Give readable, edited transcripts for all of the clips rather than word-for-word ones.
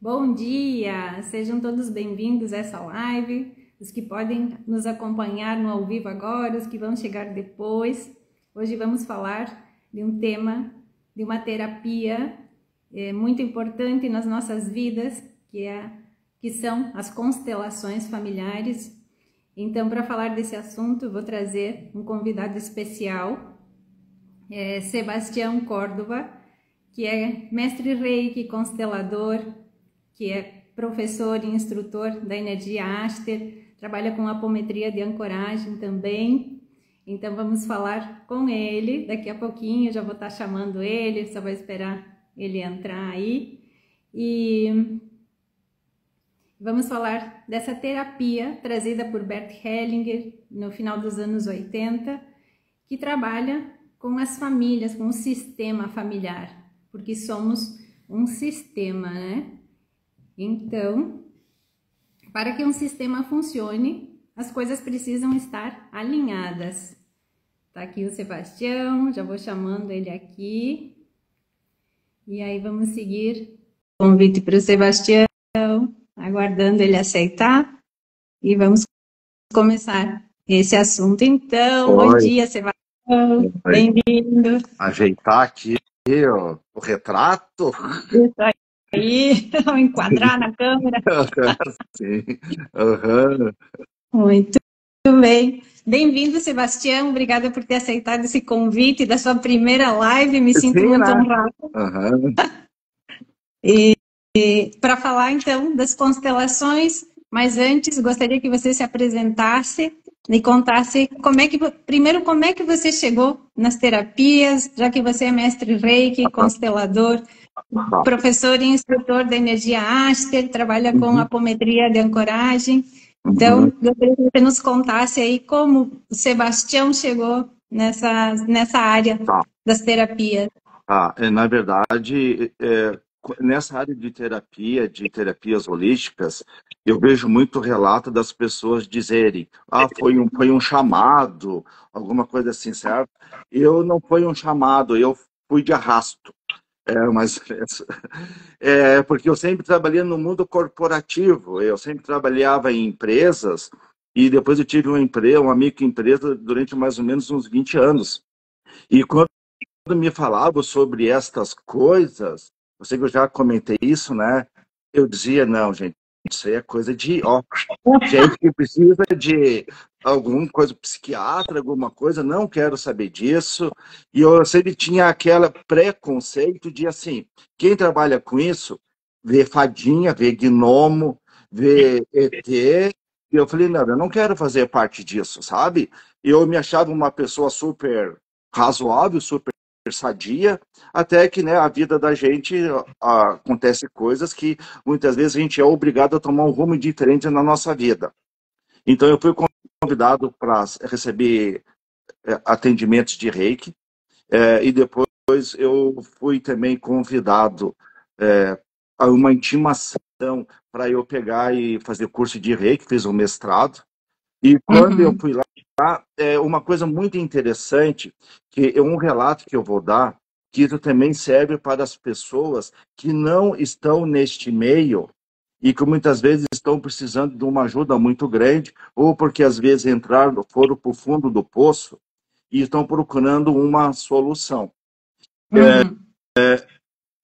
Bom dia! Sejam todos bem-vindos a essa live, os que podem nos acompanhar no ao vivo agora, os que vão chegar depois. Hoje vamos falar de um tema, de uma terapia muito importante nas nossas vidas, que são as constelações familiares. Então, para falar desse assunto, vou trazer um convidado especial, Sebastião Córdova, que é mestre Reiki, constelador, que é professor e instrutor da energia Aster, trabalha com apometria de ancoragem também. Então vamos falar com ele daqui a pouquinho, já vou estar chamando ele, só vou esperar ele entrar aí. E vamos falar dessa terapia trazida por Bert Hellinger no final dos anos 80, que trabalha com as famílias, com o sistema familiar, porque somos um sistema, né? Então, para que um sistema funcione, as coisas precisam estar alinhadas. Tá aqui o Sebastião, já vou chamando ele aqui. E aí vamos seguir. Convite para o Sebastião, aguardando ele aceitar. E vamos começar esse assunto. Então, bom dia, Sebastião. Bem-vindo. Ajeitar aqui o retrato. Isso aí, vou enquadrar na câmera. Sim. Uhum. Muito bem. Bem-vindo, Sebastião. Obrigada por ter aceitado esse convite da sua primeira live. Me sinto muito honrada. Uhum. E para falar, então, das constelações, mas antes, gostaria que você se apresentasse e contasse primeiro, como é que você chegou nas terapias, já que você é mestre Reiki, constelador, professor e instrutor da energia Aster, trabalha com apometria de ancoragem. Então, gostaria que você nos contasse aí como o Sebastião chegou nessa área das terapias. Na verdade, nessa área de terapias holísticas, eu vejo muito relato das pessoas dizerem, foi um chamado, alguma coisa assim, certo? Eu não foi um chamado, eu fui de arrasto. Porque eu sempre trabalhei no mundo corporativo, eu sempre trabalhava em empresas e depois eu tive uma microempresa durante mais ou menos uns 20 anos. E quando me falavam sobre estas coisas, eu sei que eu já comentei isso, né? Eu dizia, não, gente, isso aí é coisa de gente que precisa de alguma coisa, psiquiatra, alguma coisa, não quero saber disso. E eu sempre tinha aquele preconceito de, assim, quem trabalha com isso, vê fadinha, vê gnomo, vê ET. E eu falei, não, eu não quero fazer parte disso, sabe? Eu me achava uma pessoa super razoável, super sadia, até que, né, a vida da gente acontece coisas que muitas vezes a gente é obrigado a tomar um rumo diferente na nossa vida. Então eu fui convidado para receber atendimentos de Reiki e depois eu fui também convidado a uma intimação para eu pegar e fazer curso de Reiki, fiz um mestrado. E quando eu fui lá, uma coisa muito interessante, que é um relato que eu vou dar, que isso também serve para as pessoas que não estão neste meio e que muitas vezes estão precisando de uma ajuda muito grande, ou porque às vezes foram para o fundo do poço e estão procurando uma solução.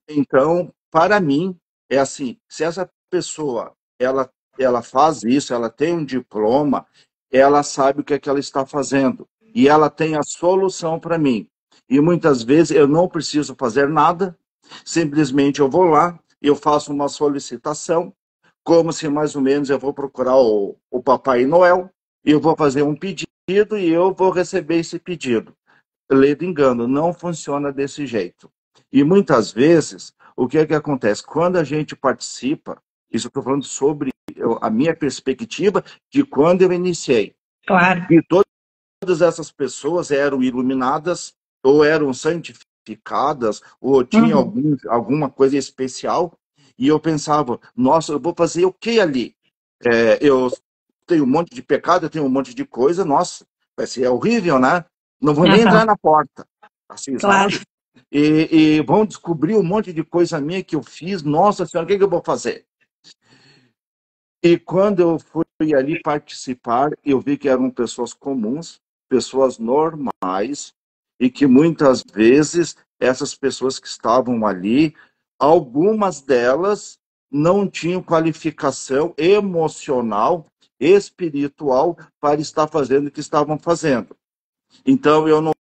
Então, para mim, é assim, se essa pessoa ela faz isso, ela tem um diploma, ela sabe o que é que ela está fazendo e ela tem a solução para mim. E muitas vezes eu não preciso fazer nada, simplesmente eu vou lá, eu faço uma solicitação, como se mais ou menos eu vou procurar o Papai Noel, eu vou fazer um pedido e eu vou receber esse pedido. Ledo engano, não funciona desse jeito. E muitas vezes, o que é que acontece? Quando a gente participa, isso eu estou falando sobre a minha perspectiva de quando eu iniciei. Claro. E todas essas pessoas eram iluminadas, ou eram santificadas, ou tinham alguma coisa especial, e eu pensava, nossa, eu vou fazer o que ali? Eu tenho um monte de pecado, eu tenho um monte de coisa, nossa, vai ser horrível, né? Não vou nem entrar na porta, assim, Claro. sabe? E vão descobrir um monte de coisa minha que eu fiz, nossa senhora, o que eu vou fazer? E quando eu fui ali participar, eu vi que eram pessoas comuns, pessoas normais, e que muitas vezes essas pessoas que estavam ali, algumas delas não tinham qualificação emocional, espiritual para estar fazendo o que estavam fazendo. Então eu não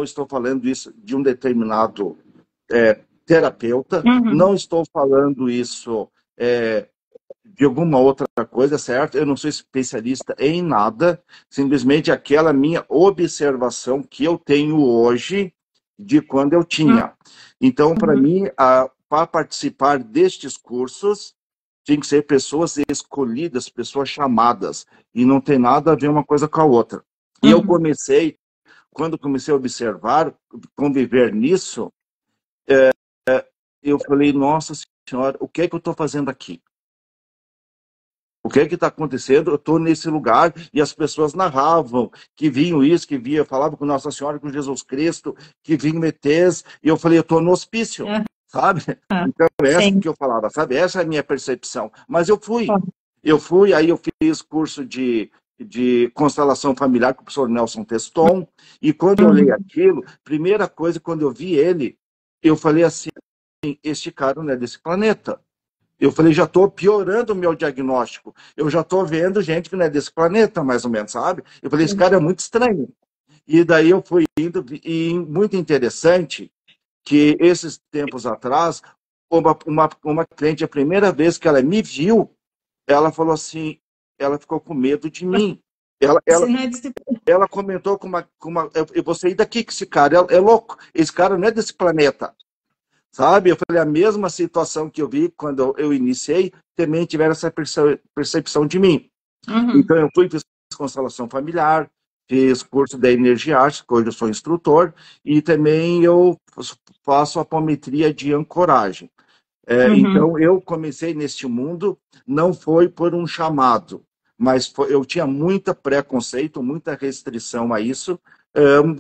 estou falando isso de um determinado terapeuta, Uhum. não estou falando isso de alguma outra coisa, certo? Eu não sou especialista em nada, simplesmente aquela minha observação que eu tenho hoje de quando eu tinha. Então, para Uhum. mim, para participar destes cursos, tem que ser pessoas escolhidas, pessoas chamadas, e não tem nada a ver uma coisa com a outra. E eu Uhum. comecei, quando comecei a observar, conviver nisso, eu falei, nossa senhora, o que é que eu estou fazendo aqui? O que é que está acontecendo? Eu estou nesse lugar e as pessoas narravam que vinham isso, que via, falavam com Nossa Senhora, com Jesus Cristo, que vinham ETs, e eu falei, eu estou no hospício, sabe? Uhum. Então, é essa Sim. que eu falava, sabe? Essa é a minha percepção. Mas eu fui, aí eu fiz curso de constelação familiar com o professor Nelson Teston, e quando eu olhei Uhum. aquilo, primeira coisa, quando eu vi ele, eu falei assim, este cara não é desse planeta. Eu falei, já estou piorando o meu diagnóstico. Eu já estou vendo gente que não é desse planeta, mais ou menos, sabe? Eu falei, esse cara é muito estranho. E daí eu fui indo, e muito interessante que esses tempos atrás, uma cliente, a primeira vez que ela me viu, ela falou assim, ela ficou com medo de mim. Ela, Você ela, não é disciplina. ela comentou eu vou sair daqui, que esse cara é louco, esse cara não é desse planeta. Sabe? Eu falei, a mesma situação que eu vi quando eu iniciei, também tiveram essa percepção de mim. Uhum. Então, eu fiz constelação familiar, fiz curso da Energia Arte, que hoje eu sou instrutor, e também eu faço apometria de ancoragem. Uhum. Então, eu comecei neste mundo, não foi por um chamado, mas eu tinha muita preconceito, muita restrição a isso.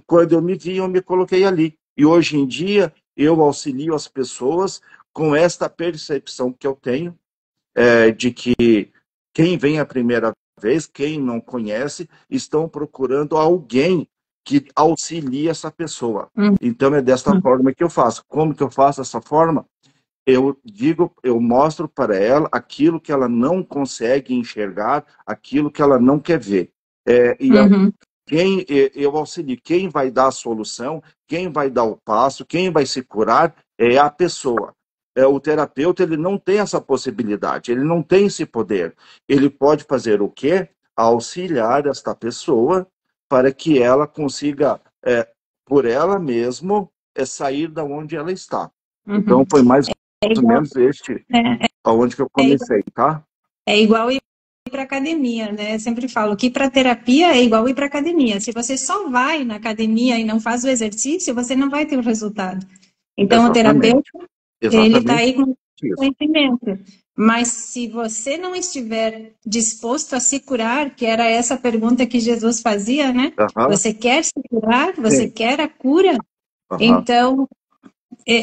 Quando eu me vi, eu me coloquei ali. E hoje em dia, eu auxilio as pessoas com esta percepção que eu tenho, de que quem vem a primeira vez, quem não conhece, estão procurando alguém que auxilie essa pessoa. Uhum. Então, é desta forma que eu faço. Como que eu faço dessa forma? Eu mostro para ela aquilo que ela não consegue enxergar, aquilo que ela não quer ver. Uhum. Eu auxilio, quem vai dar a solução, quem vai dar o passo, quem vai se curar é a pessoa. O terapeuta, ele não tem essa possibilidade, ele não tem esse poder. Ele pode fazer o quê? Auxiliar esta pessoa para que ela consiga, por ela mesma, sair da onde ela está. Então, Uhum. foi mais É ou igual, menos este é, aonde que eu é igual, comecei, tá? é igual ir para academia, né? Eu sempre falo que para terapia é igual ir para academia. Se você só vai na academia e não faz o exercício, você não vai ter o resultado. Então, o terapeuta, Exatamente. ele está Exatamente aí com isso. conhecimento. Mas se você não estiver disposto a se curar, que era essa pergunta que Jesus fazia, né? Aham, Você quer se curar? Você sim. quer a cura? Aham. Então,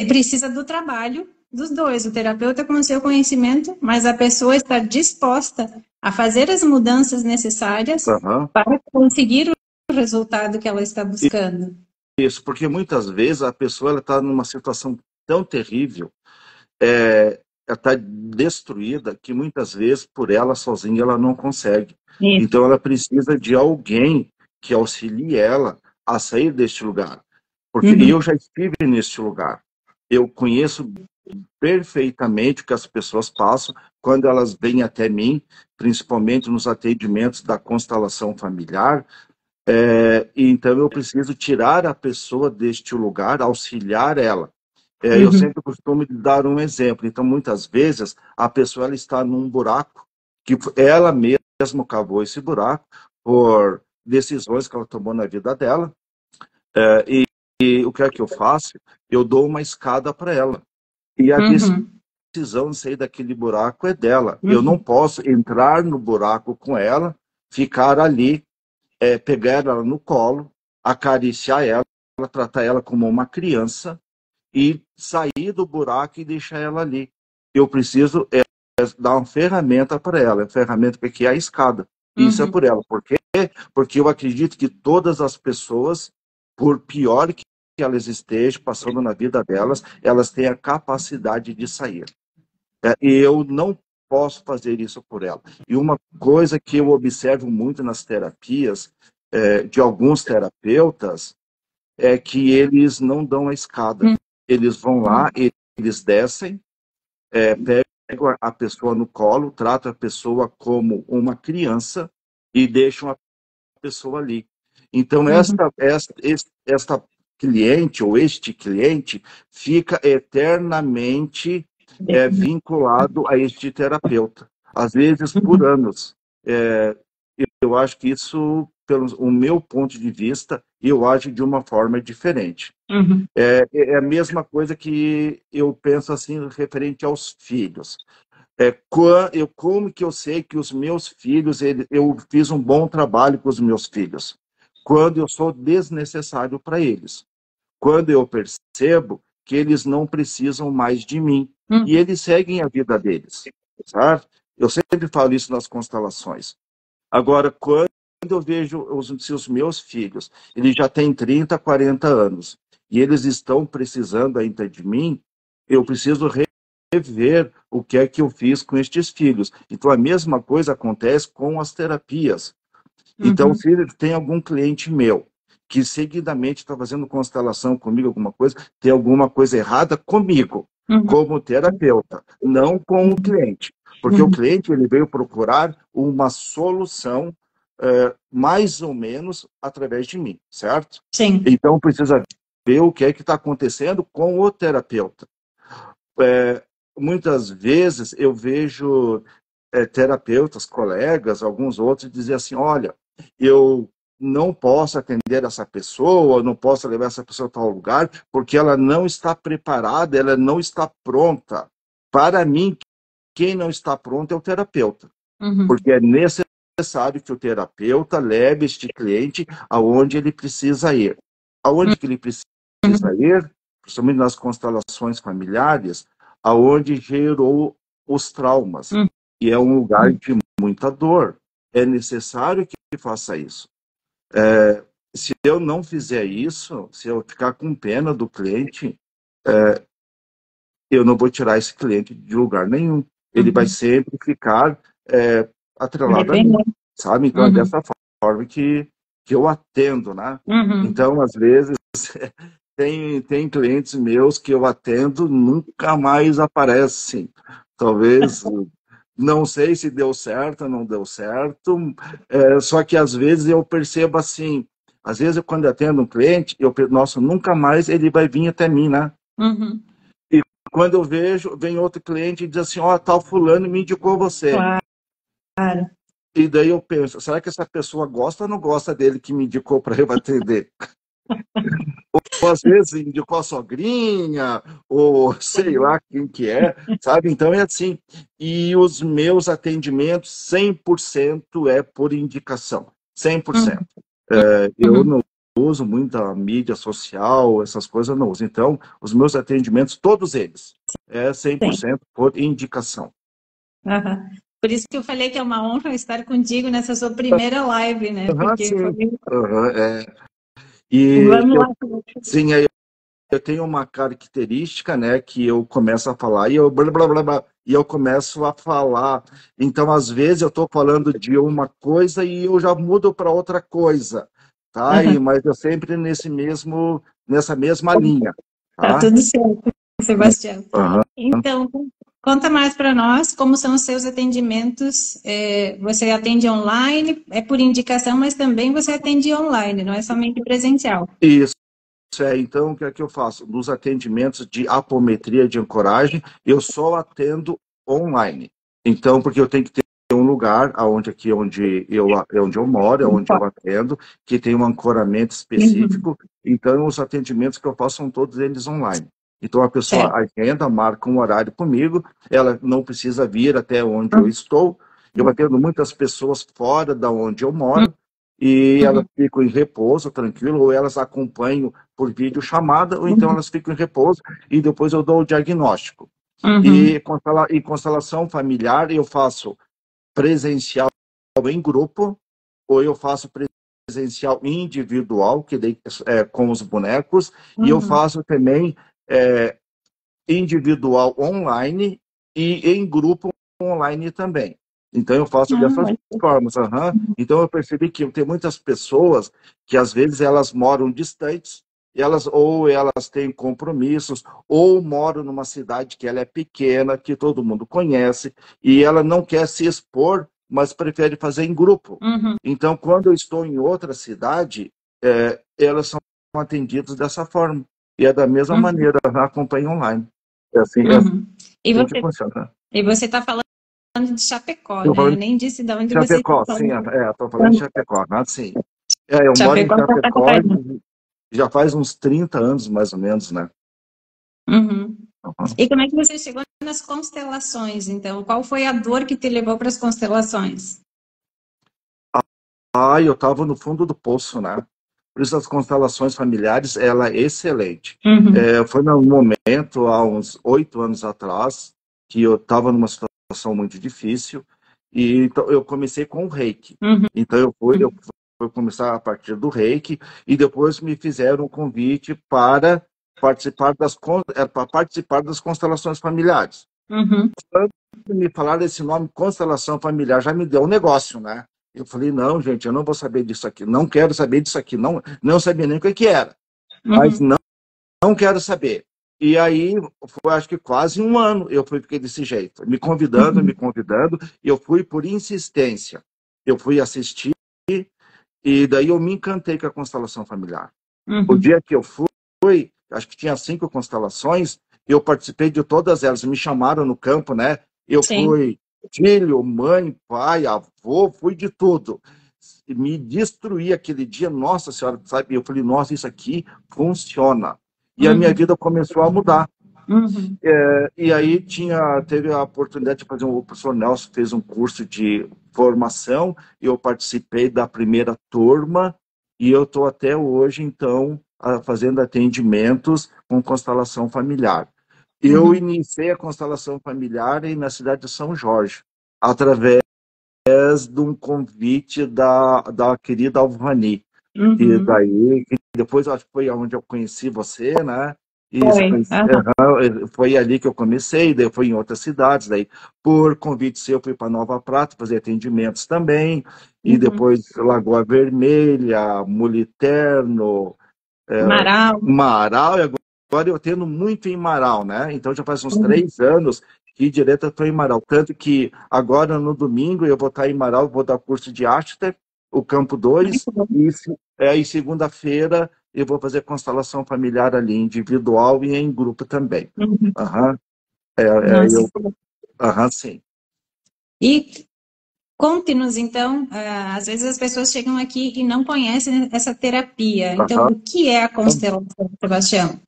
precisa do trabalho dos dois, o terapeuta com o seu conhecimento, mas a pessoa estar disposta a fazer as mudanças necessárias Aham. para conseguir o resultado que ela está buscando. Isso, porque muitas vezes a pessoa está numa situação tão terrível, ela está destruída, que muitas vezes por ela sozinha ela não consegue. Isso. Então ela precisa de alguém que auxilie ela a sair deste lugar. Porque Uhum. eu já estive neste lugar. Eu conheço perfeitamente o que as pessoas passam quando elas vêm até mim, principalmente nos atendimentos da constelação familiar. Então eu preciso tirar a pessoa deste lugar, auxiliar ela. Eu Uhum. sempre costumo dar um exemplo. Então, muitas vezes, a pessoa ela está num buraco que ela mesma cavou esse buraco por decisões que ela tomou na vida dela. E o que é que eu faço? Eu dou uma escada para ela. E a Uhum. decisão de sair daquele buraco é dela. Eu não Uhum. posso entrar no buraco com ela, ficar ali, pegar ela no colo, acariciar ela, tratar ela como uma criança e sair do buraco e deixar ela ali. Eu preciso dar uma ferramenta para ela. A ferramenta que é a escada. Isso é por ela. Por quê? Porque eu acredito que todas as pessoas, por pior que elas estejam passando na vida delas, elas têm a capacidade de sair. E eu não posso fazer isso por ela. E uma coisa que eu observo muito nas terapias, de alguns terapeutas, é que eles não dão a escada. Eles vão lá, eles descem, pegam a pessoa no colo, tratam a pessoa como uma criança e deixam a pessoa ali. Então, esta cliente ou este cliente fica eternamente vinculado a este terapeuta, às vezes por anos. Eu acho que isso, pelo o meu ponto de vista, eu acho de uma forma diferente. É a mesma coisa que eu penso assim referente aos filhos. Como que eu sei que os meus filhos, eu fiz um bom trabalho com os meus filhos? Quando eu sou desnecessário para eles. Quando eu percebo que eles não precisam mais de mim. E eles seguem a vida deles. Certo? Eu sempre falo isso nas constelações. Agora, quando eu vejo se os meus filhos, eles já têm 30, 40 anos, e eles estão precisando ainda de mim, eu preciso rever o que é que eu fiz com estes filhos. Então, a mesma coisa acontece com as terapias. Então, se tem algum cliente meu que seguidamente está fazendo constelação comigo, alguma coisa, tem alguma coisa errada comigo, como terapeuta, não com o cliente. Porque o cliente ele veio procurar uma solução mais ou menos através de mim, certo? Sim. Então, precisa ver o que é que está acontecendo com o terapeuta. Muitas vezes eu vejo terapeutas, colegas, alguns outros, dizer assim, olha, eu não posso atender essa pessoa, não posso levar essa pessoa a tal lugar, porque ela não está preparada, ela não está pronta. Para mim, quem não está pronto é o terapeuta. Porque é necessário que o terapeuta leve este cliente aonde ele precisa ir. Aonde que ele precisa ir? Principalmente nas constelações familiares, aonde gerou os traumas. E é um lugar de muita dor. É necessário que faça isso. Se eu não fizer isso, se eu ficar com pena do cliente, eu não vou tirar esse cliente de lugar nenhum. Ele vai sempre ficar atrelado a mim, sabe? Então, é dessa forma que eu atendo, né? Então, às vezes, tem clientes meus que eu atendo, nunca mais aparecem. Talvez, não sei se deu certo ou não deu certo, só que às vezes eu percebo assim, às vezes quando eu atendo um cliente, eu penso, nossa, nunca mais ele vai vir até mim, né? E quando eu vejo, vem outro cliente e diz assim, ó, tal fulano me indicou você. Claro. E daí eu penso, será que essa pessoa gosta ou não gosta dele que me indicou para eu atender? Ou às vezes indicou a sogrinha, ou sei lá quem que é, sabe? Então é assim. E os meus atendimentos, 100% é por indicação. 100%. Eu não uso muita mídia social, essas coisas eu não uso. Então, os meus atendimentos, todos eles, é 100% por indicação. Por isso que eu falei que é uma honra estar contigo nessa sua primeira live, né? Porque E vamos lá. Sim, eu tenho uma característica, né, que eu começo a falar e eu blá, blá, blá, blá, e eu começo a falar. Então, às vezes eu estou falando de uma coisa e eu já mudo para outra coisa, tá? Mas eu sempre nessa mesma linha. Tá tudo certo, Sebastião. Então, conta mais para nós como são os seus atendimentos. Você atende online, é por indicação, mas também você atende online, não é somente presencial. Isso. Então, o que é que eu faço? Nos atendimentos de apometria de ancoragem, eu só atendo online. Então, porque eu tenho que ter um lugar onde eu moro, onde eu atendo, que tem um ancoramento específico. Então, os atendimentos que eu faço são todos eles online. Então, a pessoa agenda, marca um horário comigo, ela não precisa vir até onde eu estou. Eu atendo muitas pessoas fora da onde eu moro, e elas ficam em repouso, tranquilo, ou elas acompanham por videochamada, ou então elas ficam em repouso e depois eu dou o diagnóstico. Uhum. E constelação familiar eu faço presencial em grupo, ou eu faço presencial individual, que daí é com os bonecos, e eu Uhum. faço também é, individual online e em grupo online também. Então eu faço Ah, dessas olha. formas. Aham. Então eu percebi que tem muitas pessoas que às vezes elas moram distantes, elas têm compromissos, ou moram numa cidade que ela é pequena, que todo mundo conhece, e ela não quer se expor, mas prefere fazer em grupo. Uhum. Então, quando eu estou em outra cidade, elas são atendidas dessa forma. E é da mesma Uhum. maneira, acompanha online. É Uhum. E assim que você, funciona. e você está falando de Chapecó, Eu né? Eu falando nem disse de onde de você está Chapecó, sim, falando. estou falando de Chapecó, sim. Eu moro em Chapecó, Santa Chapecó Catarina. já faz uns 30 anos, mais ou menos, né? Uhum. Uhum. E como é que você chegou nas constelações, então? Qual foi a dor que te levou para as constelações? Eu estava no fundo do poço, né? Por isso as constelações familiares, ela é excelente. Uhum. Foi num momento, há uns 8 anos atrás, que eu estava numa situação muito difícil, e então eu comecei com o Reiki. Uhum. Então eu fui começar a partir do Reiki, e depois me fizeram um convite para para participar das constelações familiares. Uhum. Me falaram esse nome, constelação familiar, já me deu um negócio, né? Eu falei, não, gente, eu não vou saber disso aqui, não quero saber disso aqui, não sabia nem o que era, mas Uhum. não quero saber. E aí, foi acho que quase um ano eu fiquei desse jeito, me Uhum. convidando, e eu fui por insistência. Eu fui assistir, e daí eu me encantei com a constelação familiar. O Uhum. dia que eu fui, acho que tinha 5 constelações, eu participei de todas elas, me chamaram no campo, né? Eu Sim. fui filho, mãe, pai, avô, fui de tudo. Me destruí aquele dia, nossa senhora, sabe? Eu falei, nossa, isso aqui funciona. E a minha Uhum. vida começou a mudar. Uhum. E aí teve a oportunidade de fazer o professor Nelson fez um curso de formação, eu participei da primeira turma e eu estou até hoje, então, fazendo atendimentos com constelação familiar. Eu Uhum. iniciei a constelação familiar na cidade de São Jorge, através de um convite da querida Alvani. E Uhum. daí, que depois acho que foi onde eu conheci você, né? E Foi. Aham. foi ali que eu comecei, daí eu fui em outras cidades, daí por convite seu eu fui para Nova Prata fazer atendimentos também, e Uhum. depois Lagoa Vermelha, Muliterno, Marau. Marau, e agora eu tendo muito em Marau, né? Então já faz uns Uhum. 3 anos que direto eu estou em Marau. Tanto que agora no domingo eu vou estar em Marau, vou dar curso de Ashter, o Campo 2 Muito bom. e segunda-feira eu vou fazer constelação familiar ali, individual e em grupo também. Uhum. Aham, Nossa, que bom. sim. E conte-nos, então, às vezes as pessoas chegam aqui e não conhecem essa terapia. Então, Aham. o que é a constelação, Sebastião?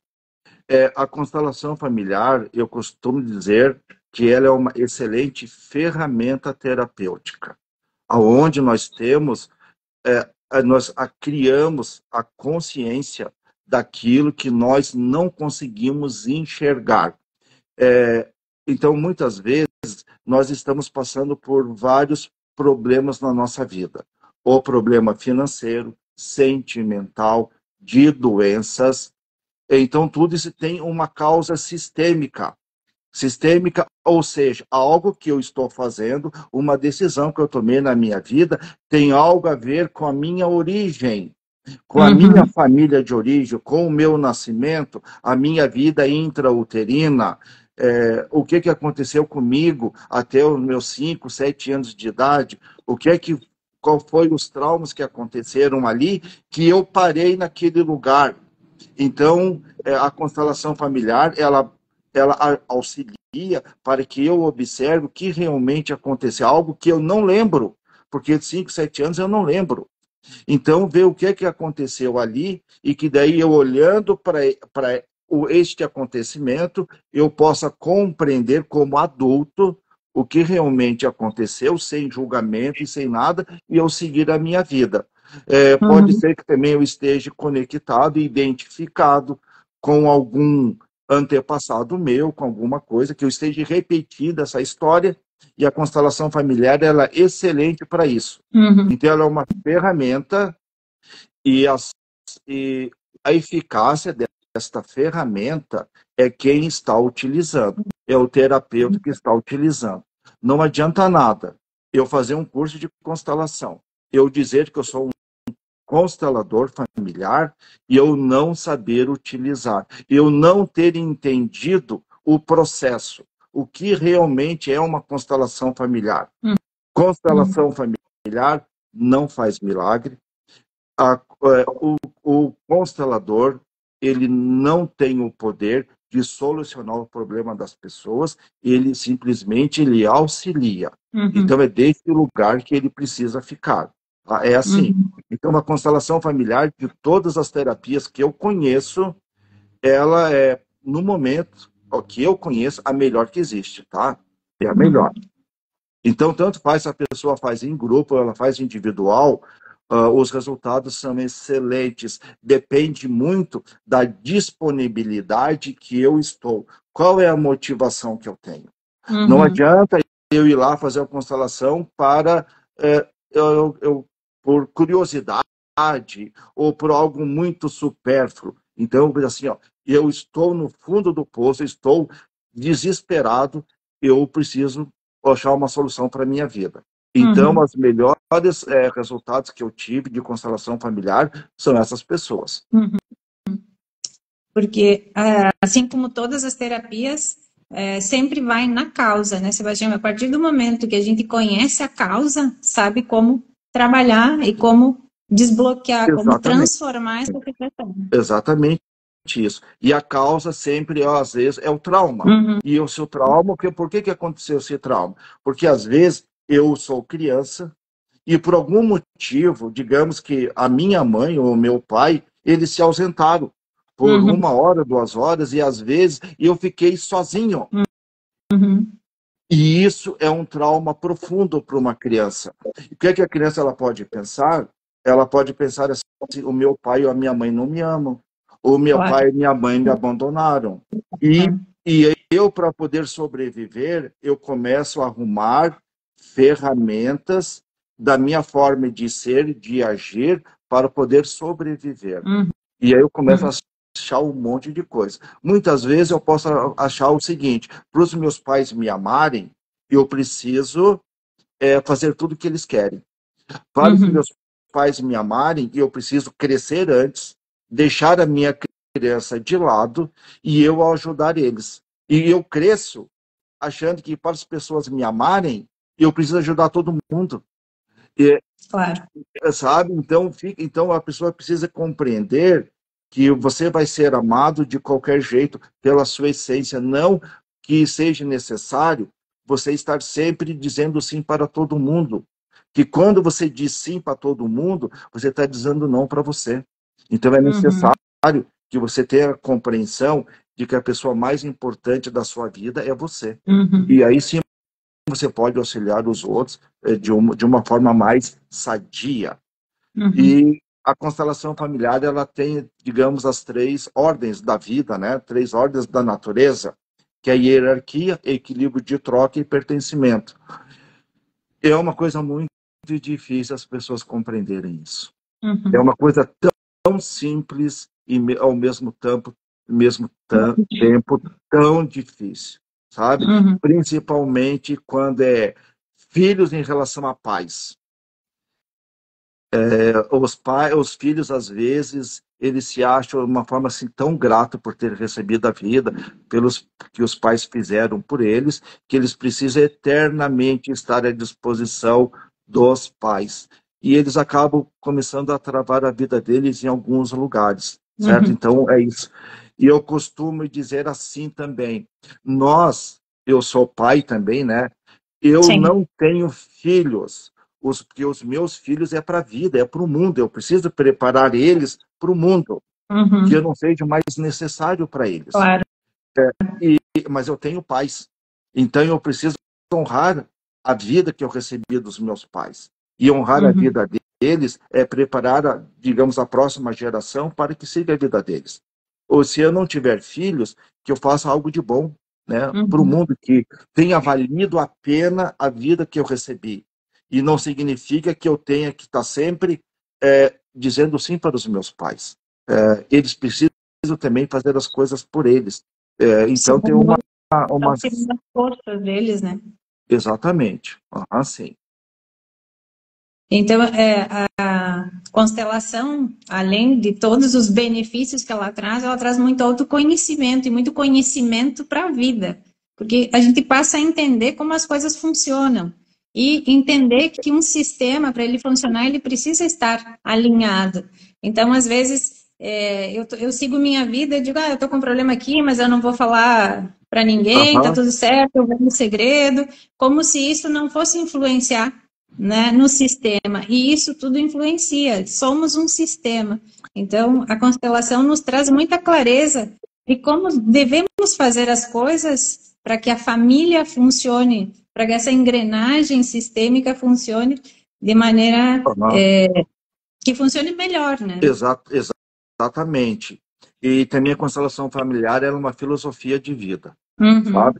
A constelação familiar, eu costumo dizer que ela é uma excelente ferramenta terapêutica, aonde nós temos criamos a consciência daquilo que nós não conseguimos enxergar. É, então, muitas vezes, nós estamos passando por vários problemas na nossa vida. O problema financeiro, sentimental, de doenças. Então, tudo isso tem uma causa sistêmica. Sistêmica, ou seja, algo que eu estou fazendo, uma decisão que eu tomei na minha vida, tem algo a ver com a minha origem, com a minha Uhum. família de origem, com o meu nascimento, a minha vida intrauterina, o que aconteceu comigo até os meus 5, 7 anos de idade, qual foi os traumas que aconteceram ali, que eu parei naquele lugar. Então, a constelação familiar, ela auxilia para que eu observe o que realmente aconteceu, algo que eu não lembro, porque 5, 7 anos eu não lembro. Então, ver o que aconteceu ali e que daí eu olhando para este acontecimento, eu possa compreender como adulto o que realmente aconteceu, sem julgamento e sem nada, e eu seguir a minha vida. Pode Uhum. ser que também eu esteja conectado e identificado com algum antepassado meu com alguma coisa, que eu esteja repetindo essa história, e a constelação familiar ela é excelente para isso. Então, ela é uma ferramenta e, e a eficácia desta ferramenta é quem está utilizando, é o terapeuta que está utilizando. Não adianta nada eu fazer um curso de constelação, eu dizer que eu sou um constelador familiar e eu não saber utilizar, eu não ter entendido o processo, o que realmente é uma constelação familiar. Constelação familiar não faz milagre. O constelador, ele não tem o poder de solucionar o problema das pessoas, ele simplesmente ele auxilia. Então é desse lugar que ele precisa ficar. É assim. Então, a constelação familiar, de todas as terapias que eu conheço, ela é, no momento, o que eu conheço, a melhor que existe, tá? É a melhor. Então, tanto faz se a pessoa faz em grupo, ela faz individual, os resultados são excelentes. Depende muito da disponibilidade que eu estou. Qual é a motivação que eu tenho? Não adianta eu ir lá fazer a constelação para por curiosidade ou por algo muito supérfluo. Então, assim, ó, eu estou no fundo do poço, estou desesperado, eu preciso achar uma solução para a minha vida. Então, os melhores resultados que eu tive de constelação familiar são essas pessoas. Porque, assim como todas as terapias, sempre vai na causa, né, Sebastião? A partir do momento que a gente conhece a causa, sabe como trabalhar e como desbloquear, como transformar essa situação. Exatamente isso. E a causa sempre, às vezes, é o trauma. E o seu trauma, por que aconteceu esse trauma? Porque, às vezes, eu sou criança e, por algum motivo, digamos que a minha mãe ou o meu pai, eles se ausentaram por 1 hora, 2 horas, e, às vezes, eu fiquei sozinho. E isso é um trauma profundo para uma criança. O que é que a criança ela pode pensar? Ela pode pensar assim, o meu pai ou a minha mãe não me amam, ou meu pai e minha mãe me abandonaram. E eu, para poder sobreviver, eu começo a arrumar ferramentas da minha forma de ser, de agir, para poder sobreviver. E aí eu começo a achar um monte de coisa. Muitas vezes eu posso achar o seguinte: para os meus pais me amarem, eu preciso fazer tudo o que eles querem. Para os meus pais me amarem, eu preciso crescer antes, deixar a minha criança de lado e eu ajudar eles. E eu cresço achando que para as pessoas me amarem, eu preciso ajudar todo mundo. Claro. Sabe? Então a pessoa precisa compreender que você vai ser amado de qualquer jeito, pela sua essência, não que seja necessário você estar sempre dizendo sim para todo mundo. Que quando você diz sim para todo mundo, você está dizendo não para você. Então é necessário que você tenha a compreensão de que a pessoa mais importante da sua vida é você. E aí sim você pode auxiliar os outros de uma forma mais sadia. E a constelação familiar, ela tem, digamos, as 3 ordens da vida, né? 3 ordens da natureza, que é a hierarquia, equilíbrio de troca e pertencimento. É uma coisa muito difícil as pessoas compreenderem isso. É uma coisa tão simples e ao mesmo tempo tão difícil, sabe? Principalmente quando é filhos em relação a pais. Os filhos, às vezes, eles se acham de uma forma assim tão grata por ter recebido a vida, pelos que os pais fizeram por eles, que eles precisam eternamente estar à disposição dos pais. E eles acabam começando a travar a vida deles em alguns lugares, certo? Então, é isso. E eu costumo dizer assim também, eu sou pai também, né? Eu não tenho filhos, porque os meus filhos é para a vida, é para o mundo. Eu preciso preparar eles para o mundo, que eu não seja mais necessário para eles. Claro. Mas eu tenho pais, então eu preciso honrar a vida que eu recebi dos meus pais. E honrar a vida deles é preparar, digamos, a próxima geração para que siga a vida deles. Ou se eu não tiver filhos, que eu faça algo de bom, né, para o Uhum. mundo, que tenha valido a pena a vida que eu recebi. E não significa que eu tenha que estar sempre dizendo sim para os meus pais. Eles precisam também fazer as coisas por eles. Então tem Segundo uma... as forças deles, né? Exatamente. Sim. Então, a constelação, além de todos os benefícios que ela traz muito autoconhecimento e muito conhecimento para a vida. Porque a gente passa a entender como as coisas funcionam. E entender que um sistema, para ele funcionar, ele precisa estar alinhado. Então, às vezes, eu sigo minha vida, eu digo, eu estou com um problema aqui, mas eu não vou falar para ninguém, tá Aham. tudo certo, eu vou no segredo, como se isso não fosse influenciar, né, no sistema, e isso tudo influencia, somos um sistema. Então, a constelação nos traz muita clareza de como devemos fazer as coisas para que a família funcione, para que essa engrenagem sistêmica funcione de maneira Aham. que funcione melhor, né? Exatamente. E também a constelação familiar é uma filosofia de vida, Uhum, sabe?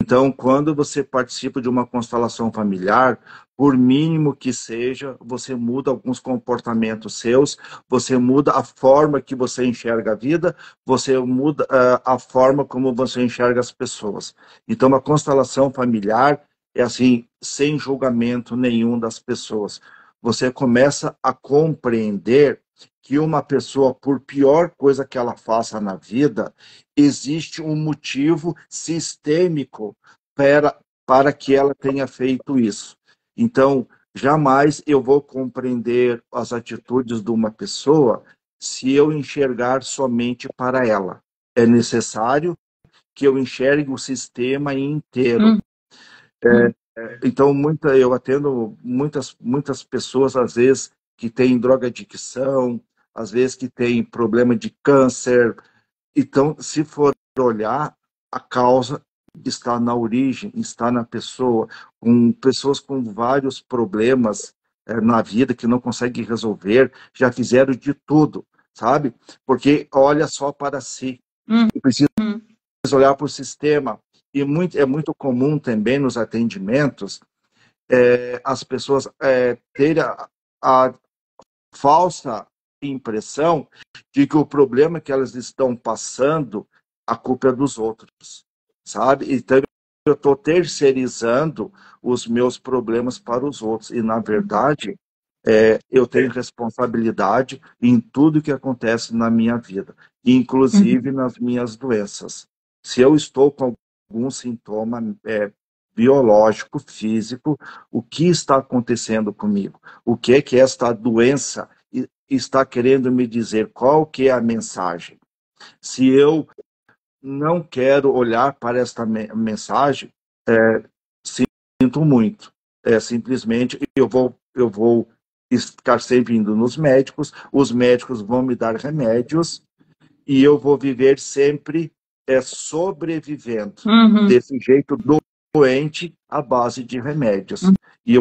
Então, quando você participa de uma constelação familiar, por mínimo que seja, você muda alguns comportamentos seus, você muda a forma que você enxerga a vida, você muda a forma como você enxerga as pessoas. Então, a constelação familiar é assim, sem julgamento nenhum das pessoas. Você começa a compreender que uma pessoa, por pior coisa que ela faça na vida, existe um motivo sistêmico para que ela tenha feito isso. Então, jamais eu vou compreender as atitudes de uma pessoa se eu enxergar somente para ela. É necessário que eu enxergue o sistema inteiro. uhum, Então, eu atendo muitas pessoas, às vezes, que têm drogadicção, às vezes que têm problema de câncer. Então, se for olhar, a causa está na origem, está na pessoa, com pessoas com vários problemas na vida que não conseguem resolver, já fizeram de tudo, sabe? Porque olha só para si, precisa uhum, olhar para o sistema. E é muito comum também nos atendimentos as pessoas terem a falsa impressão de que o problema que elas estão passando, a culpa é dos outros, sabe? Então, eu estou terceirizando os meus problemas para os outros. E, na verdade, eu tenho responsabilidade em tudo que acontece na minha vida, uhum, inclusive nas minhas doenças. Se eu estou com algum sintoma biológico, físico, o que está acontecendo comigo? O que é que esta doença está querendo me dizer? Qual que é a mensagem? Se eu não quero olhar para esta mensagem, sinto muito. Simplesmente eu vou ficar sempre indo nos médicos, os médicos vão me dar remédios e eu vou viver sempre sobrevivendo uhum, desse jeito doente à base de remédios.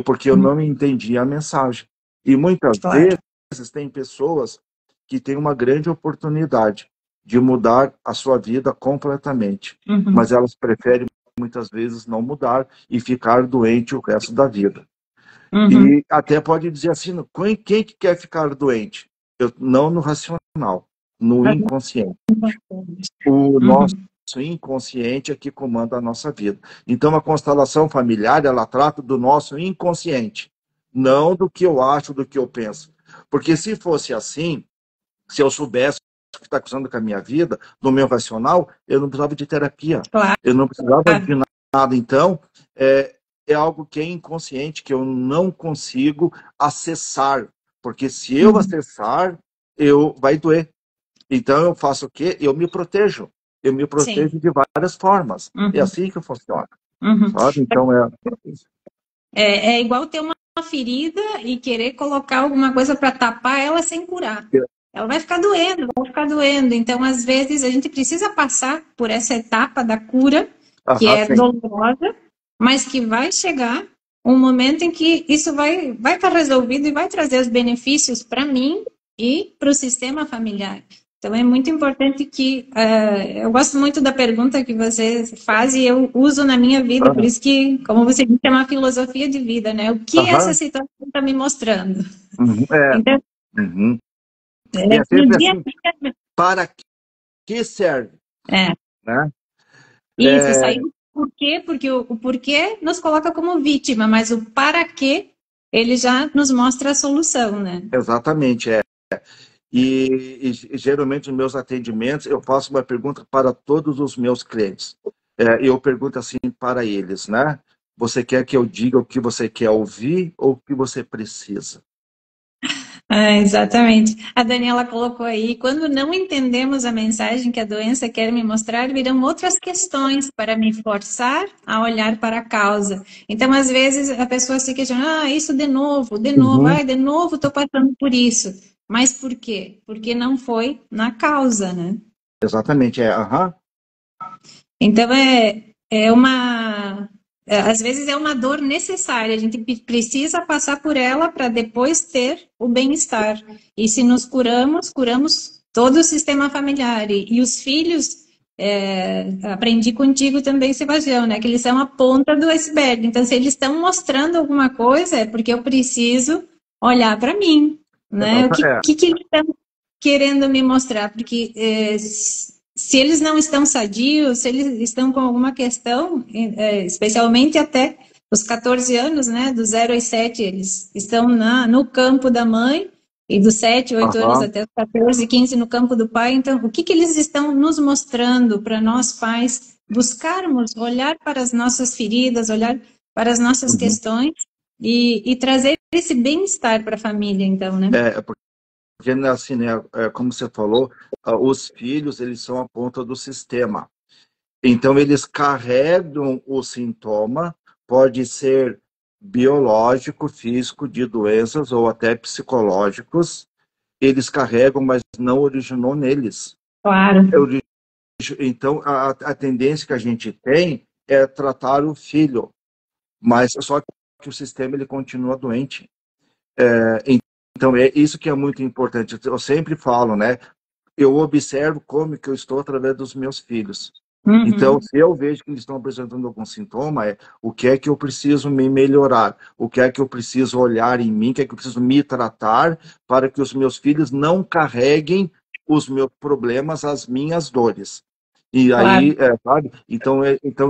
Porque eu uhum, não entendi a mensagem. E muitas claro. vezes tem pessoas que têm uma grande oportunidade de mudar a sua vida completamente, Uhum, mas elas preferem muitas vezes não mudar e ficar doente o resto da vida. uhum, E até pode dizer assim, quem que quer ficar doente? Não no racional, no inconsciente. O nosso uhum, inconsciente é que comanda a nossa vida. Então, a constelação familiar, ela trata do nosso inconsciente, não do que eu acho, do que eu penso. Porque se fosse assim, se eu soubesse o que está acontecendo com a minha vida, no meu racional, eu não precisava de terapia, claro. eu não precisava de nada. Então, é algo que é inconsciente, que eu não consigo acessar. Porque se eu Uhum, acessar, vai doer. Então, eu faço o quê? Eu me protejo. Eu me sim. protejo de várias formas. É Uhum, assim que funciona, uhum. sabe? Então, É igual ter uma ferida e querer colocar alguma coisa para tapar ela sem curar. Ela vai ficar doendo, vai ficar doendo. Então, às vezes, a gente precisa passar por essa etapa da cura, que é sim. dolorosa, mas que vai chegar um momento em que isso vai estar resolvido e vai trazer os benefícios para mim e para o sistema familiar. Então é muito importante que eu gosto muito da pergunta que você faz e eu uso na minha vida, por Aham. isso que, como você disse, é uma filosofia de vida, né? O que essa Aham. situação está me mostrando? Uhum. É. Então, Uhum. E é no sempre dia assim, para que serve, é, né? isso, É, sair do porquê, porque o porquê nos coloca como vítima, mas o para quê, ele já nos mostra a solução, né? exatamente, é. E geralmente nos meus atendimentos eu faço uma pergunta para todos os meus clientes. Eu pergunto assim para eles, né? Você quer que eu diga o que você quer ouvir ou o que você precisa? Exatamente. A Daniela colocou aí, quando não entendemos a mensagem que a doença quer me mostrar, virão outras questões para me forçar a olhar para a causa. Então, às vezes, a pessoa se questiona, isso de novo, Uhum. ai, de novo estou passando por isso. Mas por quê? Porque não foi na causa, né? Exatamente, é. Aham. Então, às vezes é uma dor necessária, a gente precisa passar por ela para depois ter o bem-estar. E se nos curamos, curamos todo o sistema familiar. E os filhos, aprendi contigo também, Sebastião, né? Que eles são a ponta do iceberg. Então, se eles estão mostrando alguma coisa, é porque eu preciso olhar para mim, né? O É. que eles estão querendo me mostrar? Porque se eles não estão sadios, se eles estão com alguma questão, especialmente até os 14 anos, né, do 0 aos 7, eles estão no campo da mãe, e dos 7, 8 anos Aham. até os 14, 15 no campo do pai. Então, o que eles estão nos mostrando para nós pais buscarmos olhar para as nossas feridas, olhar para as nossas Uhum. questões e trazer esse bem-estar para a família, então, né? Porque assim, né, como você falou, os filhos, eles são a ponta do sistema. Então, eles carregam o sintoma, pode ser biológico, físico, de doenças ou até psicológicos. Eles carregam, mas não originou neles. Claro. Então, a tendência que a gente tem é tratar o filho, mas só que o sistema ele continua doente. Então, é isso que é muito importante. Eu sempre falo, né? Eu observo como que eu estou através dos meus filhos. Então, Uhum. se eu vejo que eles estão apresentando algum sintoma, o que é que eu preciso me melhorar? O que é que eu preciso olhar em mim? O que é que eu preciso me tratar para que os meus filhos não carreguem os meus problemas, as minhas dores? E Claro. aí, sabe? Então,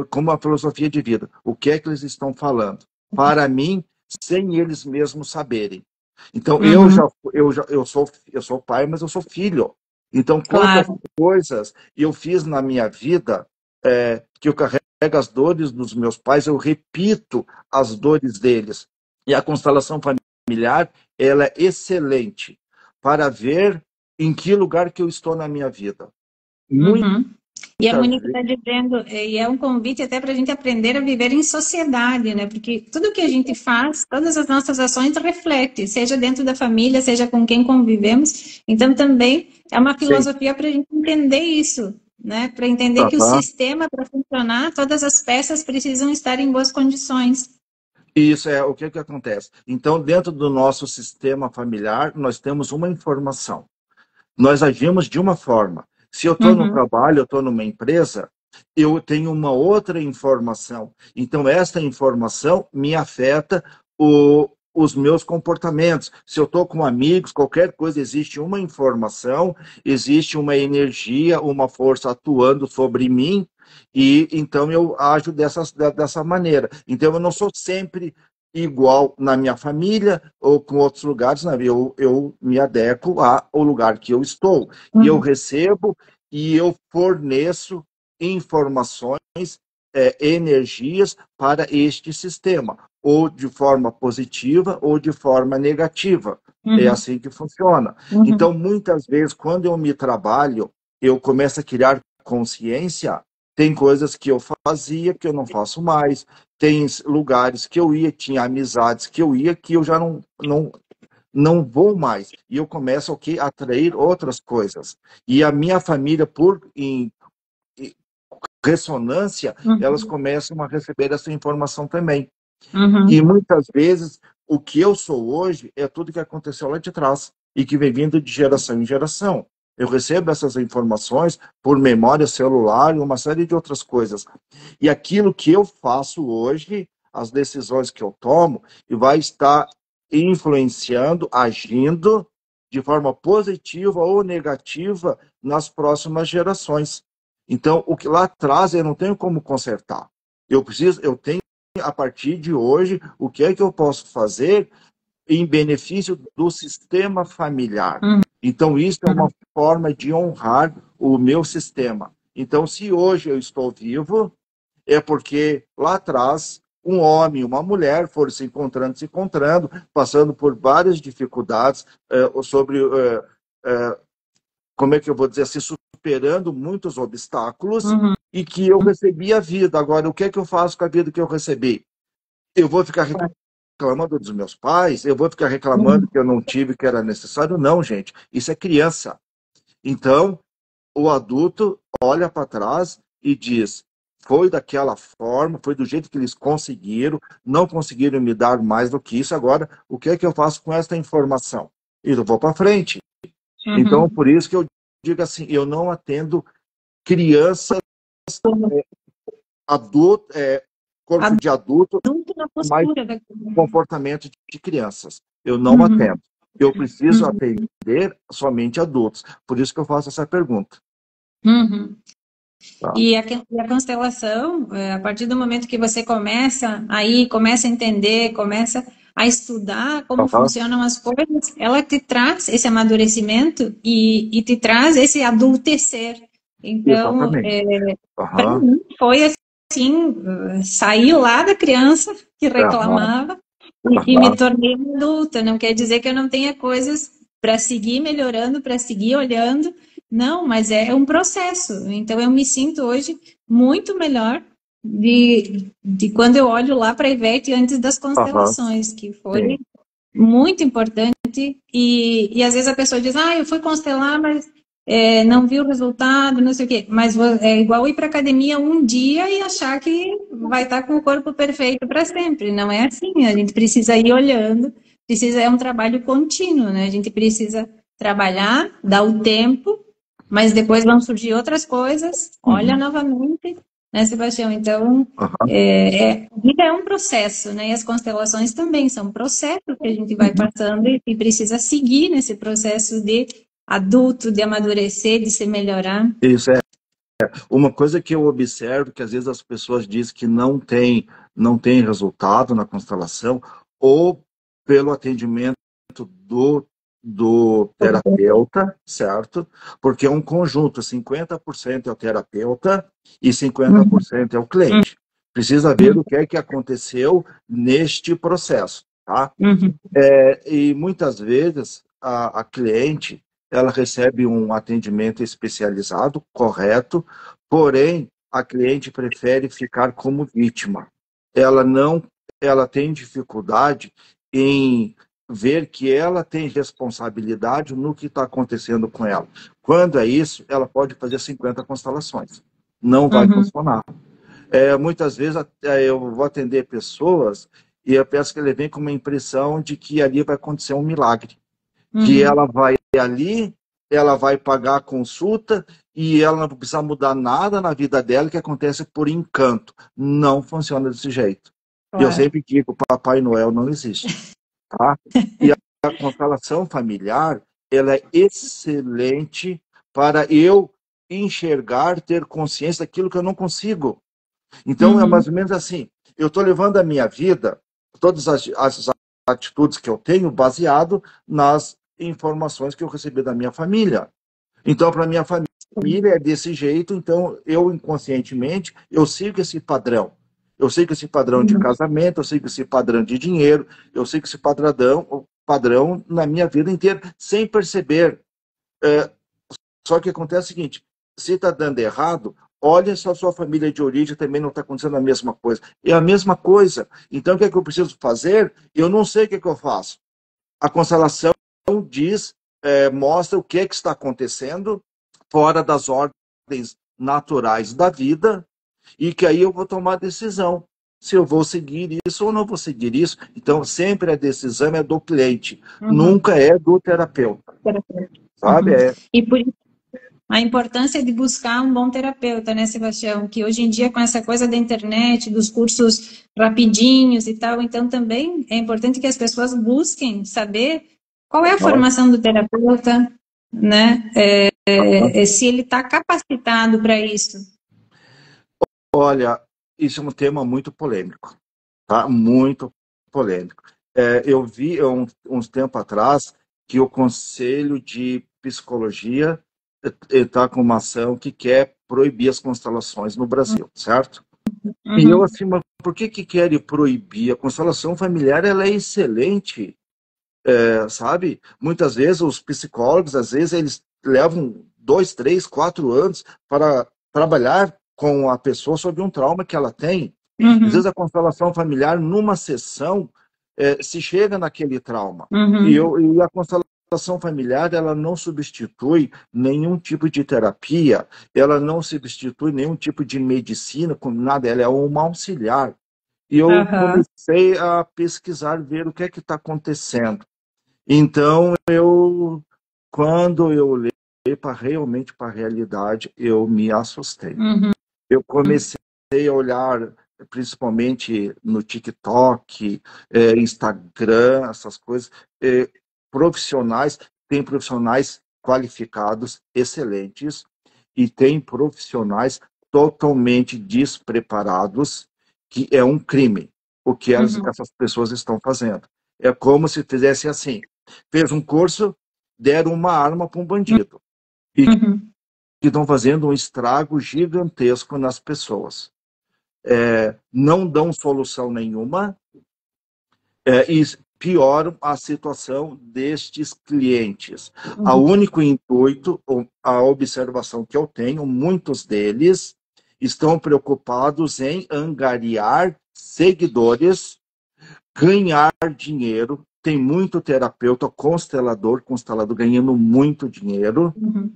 como a filosofia de vida, o que é que eles estão falando? Para mim, sem eles mesmos saberem. Então, Uhum. eu sou pai, mas eu sou filho. Então, quantas Claro. coisas eu fiz na minha vida que eu carrego as dores dos meus pais, eu repito as dores deles. E a constelação familiar, ela é excelente para ver em que lugar que eu estou na minha vida. Muitas Uhum. E a Mônica vezes, está dizendo, e é um convite até para a gente aprender a viver em sociedade, né? Porque tudo que a gente faz, todas as nossas ações refletem, seja dentro da família, seja com quem convivemos. Então, também é uma sim. filosofia para a gente entender isso, né? Para entender que o Aham. sistema, para funcionar, todas as peças precisam estar em boas condições. Isso é o que, que acontece. Então, dentro do nosso sistema familiar, nós temos uma informação. Nós agimos de uma forma. Se eu estou no Uhum. trabalho, eu estou numa empresa, eu tenho uma outra informação. Então, esta informação me afeta os meus comportamentos. Se eu estou com amigos, qualquer coisa, existe uma informação, existe uma energia, uma força atuando sobre mim, e então eu ajo dessa maneira. Então, eu não sou sempre igual na minha família ou com outros lugares, né? Eu me adequo ao lugar que eu estou. E eu Uhum. recebo e eu forneço informações, energias para este sistema, ou de forma positiva ou de forma negativa. É Uhum. assim que funciona. Uhum. Então, muitas vezes, quando eu me trabalho, eu começo a criar consciência. Tem coisas que eu fazia que eu não faço mais, tem lugares que eu ia, tinha amizades que eu ia que eu já não vou mais. E eu começo a atrair outras coisas. E a minha família, em ressonância, elas Uhum. começam a receber essa informação também. E Uhum. muitas vezes, o que eu sou hoje é tudo que aconteceu lá de trás e que vem vindo de geração em geração. Eu recebo essas informações por memória celular e uma série de outras coisas. E aquilo que eu faço hoje, as decisões que eu tomo, e vai estar influenciando, agindo de forma positiva ou negativa nas próximas gerações. Então, o que lá atrás eu não tenho como consertar. Eu tenho, a partir de hoje, o que é que eu posso fazer em benefício do sistema familiar. Então, isso é uma forma de honrar o meu sistema. Então, se hoje eu estou vivo, é porque lá atrás um homem e uma mulher foram se encontrando, passando por várias dificuldades, como é que eu vou dizer assim, superando muitos obstáculos, e que eu recebi a vida. Agora, o que é que eu faço com a vida que eu recebi? Eu vou ficar reclamando dos meus pais? Eu vou ficar reclamando que eu não tive, que era necessário? Não, gente. Isso é criança. Então, o adulto olha para trás e diz: foi daquela forma, foi do jeito que eles conseguiram, não conseguiram me dar mais do que isso. Agora, o que é que eu faço com esta informação? E eu vou para frente. Então, por isso que eu digo assim, eu não atendo crianças, corpo de adulto, mas comportamento de crianças. Eu não atendo. Eu preciso atender somente adultos. Por isso que eu faço essa pergunta. Tá. E a constelação, a partir do momento que você começa a entender, começa a estudar como funcionam as coisas, ela te traz esse amadurecimento e te traz esse adultecer. Então, para mim, foi assim, saiu lá da criança que reclamava e me tornei adulta. Não quer dizer que eu não tenha coisas para seguir melhorando, para seguir olhando. Não, mas é um processo. Então, eu me sinto hoje muito melhor de quando eu olho lá para a Ivete antes das constelações, que foi muito importante. E às vezes a pessoa diz, eu fui constelar, mas não vi o resultado, não sei o quê. Mas é igual ir para academia um dia e achar que vai estar com o corpo perfeito para sempre. Não é assim. A gente precisa ir olhando. É um trabalho contínuo, né? A gente precisa trabalhar, dar o tempo, mas depois vão surgir outras coisas. Olha novamente, né, Sebastião? Então, a vida é um processo, né? E as constelações também são processos que a gente vai passando e precisa seguir nesse processo de adulto, de amadurecer, de se melhorar. Isso é. Uma coisa que eu observo, que às vezes as pessoas dizem que não tem resultado na constelação, ou pelo atendimento do terapeuta, certo? Porque é um conjunto, 50% é o terapeuta e 50% é o cliente. Precisa ver o que é que aconteceu neste processo, tá? E muitas vezes a cliente, ela recebe um atendimento especializado, correto, porém a cliente prefere ficar como vítima. Ela tem dificuldade em ver que ela tem responsabilidade no que está acontecendo com ela. Quando é isso, ela pode fazer 50 constelações. Não vai funcionar. Muitas vezes eu vou atender pessoas e eu peço que ele venha com uma impressão de que ali vai acontecer um milagre. Que ela vai ali, ela vai pagar a consulta e ela não precisa mudar nada na vida dela, que acontece por encanto. Não funciona desse jeito. Eu sempre digo, Papai Noel não existe. Tá? E a constelação familiar, ela é excelente para eu enxergar, ter consciência daquilo que eu não consigo. Então, é mais ou menos assim, eu estou levando a minha vida, todas as atitudes que eu tenho, baseado nas informações que eu recebi da minha família. Então, para minha família é desse jeito, então eu inconscientemente, eu sigo esse padrão. Eu sigo esse padrão de casamento, eu sigo esse padrão de dinheiro, eu sigo esse padrão na minha vida inteira, sem perceber. Só que acontece o seguinte, se está dando errado, olha se a sua família de origem também não está acontecendo a mesma coisa. É a mesma coisa. Então, o que é que eu preciso fazer? Eu não sei o que é que eu faço. A constelação diz, mostra o que é que está acontecendo fora das ordens naturais da vida, e que aí eu vou tomar a decisão se eu vou seguir isso ou não vou seguir isso. Então, sempre a decisão é do cliente, nunca é do terapeuta. Sabe? a importância de buscar um bom terapeuta, né, Sebastião? Que hoje em dia, com essa coisa da internet, dos cursos rapidinhos e tal, então também é importante que as pessoas busquem saber qual é a formação do terapeuta, né? Se ele está capacitado para isso. Olha, isso é um tema muito polêmico, tá? Muito polêmico. Eu vi uns tempos atrás que o Conselho de Psicologia está com uma ação que quer proibir as constelações no Brasil, certo? E eu Uhum, assim, mas por que que querem proibir? A constelação familiar ela é excelente, sabe? Muitas vezes os psicólogos, às vezes, eles levam 2, 3, 4 anos para trabalhar com a pessoa sobre um trauma que ela tem. Às vezes uhum, a constelação familiar, numa sessão, se chega naquele trauma. uhum, E a constelação familiar, ela não substitui nenhum tipo de terapia, ela não substitui nenhum tipo de medicina, com nada, ela é uma auxiliar. E eu aham, comecei a pesquisar, ver o que é que está acontecendo. Então, quando eu olhei realmente para a realidade, eu me assustei. uhum, Eu comecei a olhar, principalmente no TikTok, Instagram, essas coisas, profissionais, tem profissionais qualificados, excelentes, e tem profissionais totalmente despreparados, que é um crime o que uhum, essas pessoas estão fazendo. É como se fizesse assim, fez um curso, deram uma arma para um bandido, e uhum. que estão fazendo um estrago gigantesco nas pessoas. Não dão solução nenhuma, e pioram a situação destes clientes. O Uhum, único intuito, a observação que eu tenho, muitos deles estão preocupados em angariar seguidores, ganhar dinheiro. Tem muito terapeuta, constelador ganhando muito dinheiro. uhum.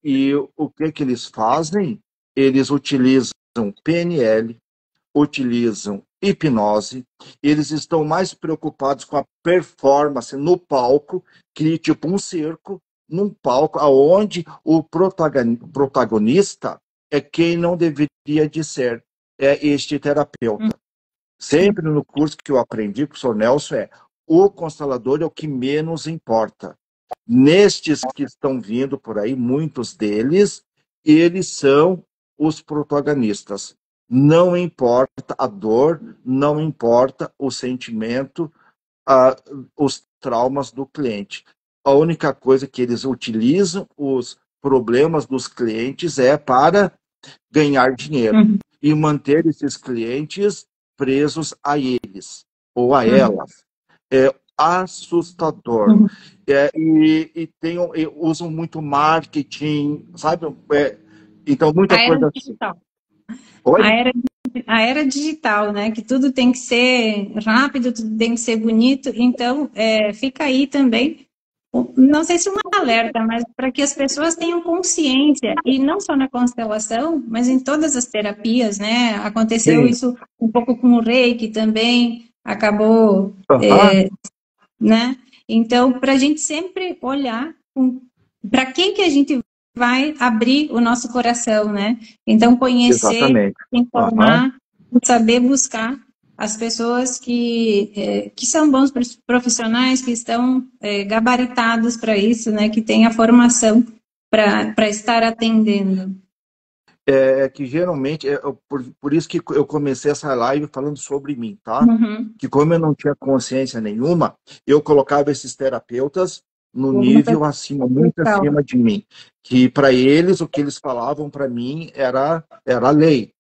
E o que que eles fazem? Eles utilizam PNL, utilizam hipnose, eles estão mais preocupados com a performance no palco, que tipo um circo, num palco onde o protagonista é quem não deveria de ser, é este terapeuta. Sim. Sempre no curso que eu aprendi com o Sr. Nelson o constelador é o que menos importa. Nestes que estão vindo por aí, muitos deles, eles são os protagonistas. Não importa a dor, não importa o sentimento, a, os traumas do cliente. A única coisa que eles utilizam, os problemas dos clientes, é para ganhar dinheiro Uhum, e manter esses clientes presos a eles ou a uhum, elas. É assustador. uhum. Usam muito marketing, sabe? Então, A muita era coisa assim. digital. A Oi? era, a era digital, né? Que tudo tem que ser rápido, tudo tem que ser bonito. Então, fica aí também, não sei se um alerta, mas para que as pessoas tenham consciência, e não só na constelação, mas em todas as terapias, né? Aconteceu Sim. isso um pouco com o Reiki também, acabou, Aham, né? Então, para a gente sempre olhar para quem que a gente vai abrir o nosso coração, né? Então, conhecer, exatamente. Aham. informar, saber buscar as pessoas que são bons profissionais, que estão gabaritados para isso, né? Que têm a formação para estar atendendo. Que geralmente, por isso que eu comecei essa live falando sobre mim, tá? Uhum. Que como eu não tinha consciência nenhuma, eu colocava esses terapeutas no Uma pessoa nível acima, muito legal. acima de mim. Que para eles, o que eles falavam para mim era lei.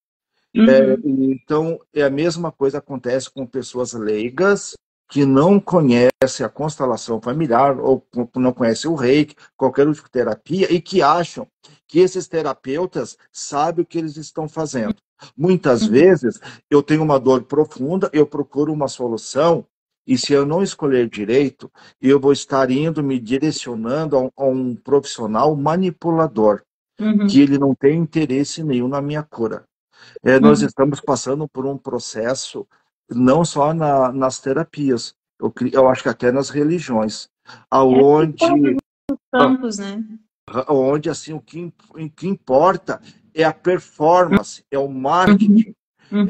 Uhum. Então, a mesma coisa acontece com pessoas leigas que não conhecem a constelação familiar ou não conhecem o reiki, qualquer outra terapia, e que acham que esses terapeutas sabem o que eles estão fazendo. Muitas Uhum. vezes, eu tenho uma dor profunda, eu procuro uma solução, e se eu não escolher direito, eu vou estar indo me direcionando a um profissional manipulador, que Uhum. ele não tem interesse nenhum na minha cura. Nós Uhum. estamos passando por um processo, não só nas terapias, eu acho que até nas religiões, É em todos aonde os campos, né? onde assim o que importa é a performance, é o Uhum. marketing. Uhum.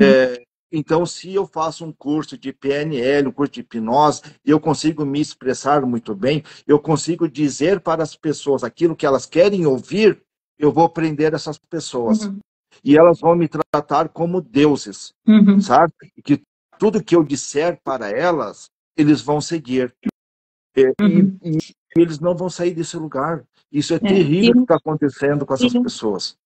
Então, se eu faço um curso de PNL, um curso de hipnose, eu consigo me expressar muito bem, eu consigo dizer para as pessoas aquilo que elas querem ouvir, eu vou prender essas pessoas. Uhum. E elas vão me tratar como deuses, Uhum. sabe? E que tudo que eu disser para elas, eles vão seguir. Uhum. E eles não vão sair desse lugar. Isso é É. terrível o que está acontecendo com E essas pessoas.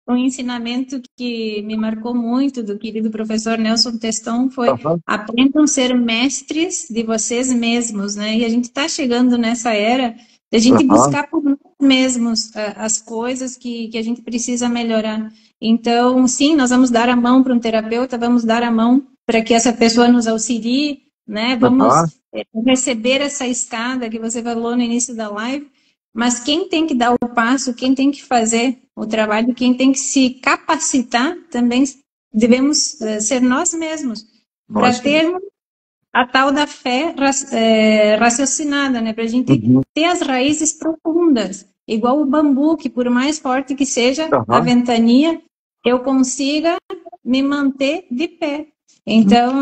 um ensinamento que me marcou muito do querido professor Nelson Teston foi: Aham, aprendam a ser mestres de vocês mesmos, né? E a gente está chegando nessa era de a gente aham, buscar por nós mesmos as coisas que a gente precisa melhorar. Então, sim, nós vamos dar a mão para um terapeuta, vamos dar a mão para que essa pessoa nos auxilie, né? aham, Vamos receber essa escada que você falou no início da live, mas quem tem que dar o passo, quem tem que fazer o trabalho, quem tem que se capacitar, também devemos ser nós mesmos, para nós mesmos. termos a tal da fé raciocinada, né? Para a gente Uhum, ter as raízes profundas, igual o bambu, que por mais forte que seja a aham, ventania, eu consiga me manter de pé. Então,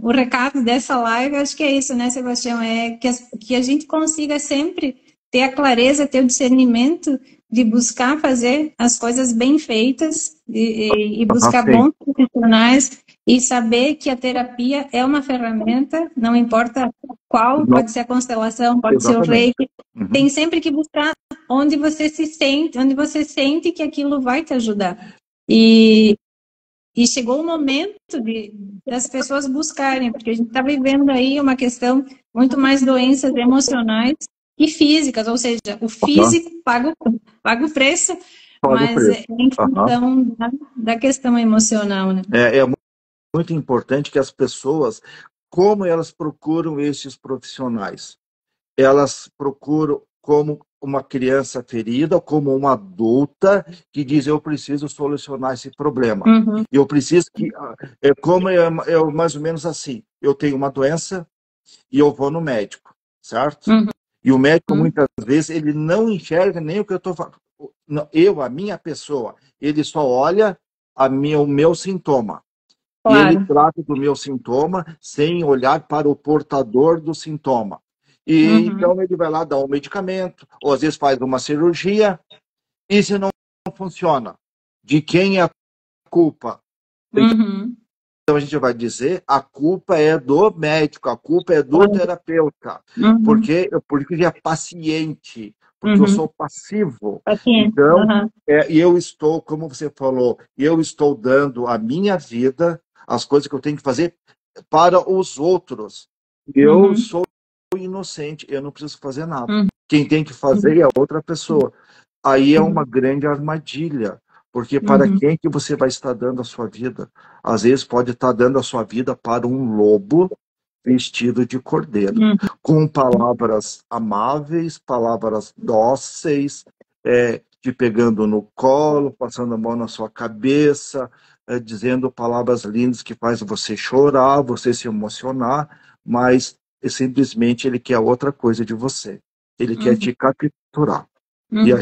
o recado dessa live, acho que é isso, né, Sebastião? É que a gente consiga sempre ter a clareza, ter o discernimento de buscar fazer as coisas bem feitas e aham, buscar sim. bons profissionais e saber que a terapia é uma ferramenta, não importa qual, Não, pode ser a constelação, pode ser o exatamente. reiki, Uhum. tem sempre que buscar onde você se sente, onde você sente que aquilo vai te ajudar. E, e chegou o momento das pessoas buscarem, porque a gente está vivendo aí uma questão muito mais doenças emocionais e físicas, ou seja, o Aham, físico paga o preço, paga o mas preço. é em Aham. função da questão emocional, né? É muito importante que as pessoas, como elas procuram esses profissionais? Elas procuram como uma criança ferida, como uma adulta que diz: eu preciso solucionar esse problema. Uhum, Eu preciso que é mais ou menos assim. Eu tenho uma doença e eu vou no médico, certo? uhum, E o médico muitas vezes ele não enxerga nem o que eu estou falando. A minha pessoa, ele só olha o meu sintoma. E ele claro. trata do meu sintoma sem olhar para o portador do sintoma. E Uhum, então ele vai lá dar um medicamento, ou às vezes faz uma cirurgia, e se não funciona, de quem é a culpa? uhum, Então a gente vai dizer a culpa é do médico, a culpa é do claro. terapeuta, Uhum, porque ele é paciente, porque eu uhum. sou passivo. Paciente. Então, Uhum, e eu estou, como você falou, eu estou dando a minha vida, as coisas que eu tenho que fazer para os outros. Eu uhum, sou inocente, eu não preciso fazer nada. uhum, Quem tem que fazer é a outra pessoa. Aí é uma grande armadilha, porque para uhum, quem que você vai estar dando a sua vida? Às vezes pode estar dando a sua vida para um lobo vestido de cordeiro, uhum, com palavras amáveis, palavras dóceis, te pegando no colo, passando a mão na sua cabeça, dizendo palavras lindas que fazem você chorar, você se emocionar, mas simplesmente ele quer outra coisa de você. Ele quer uhum, te capturar. E uhum,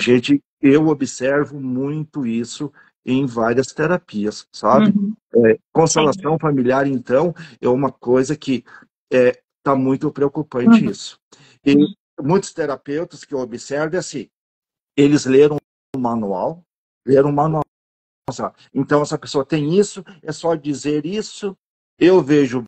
eu observo muito isso em várias terapias, sabe? uhum. Sim. Constelação familiar, então, é uma coisa que está muito preocupante Uhum, isso. E muitos terapeutas que eu observo é assim, eles leram um manual, sabe? Então essa pessoa tem isso, é só dizer isso, eu vejo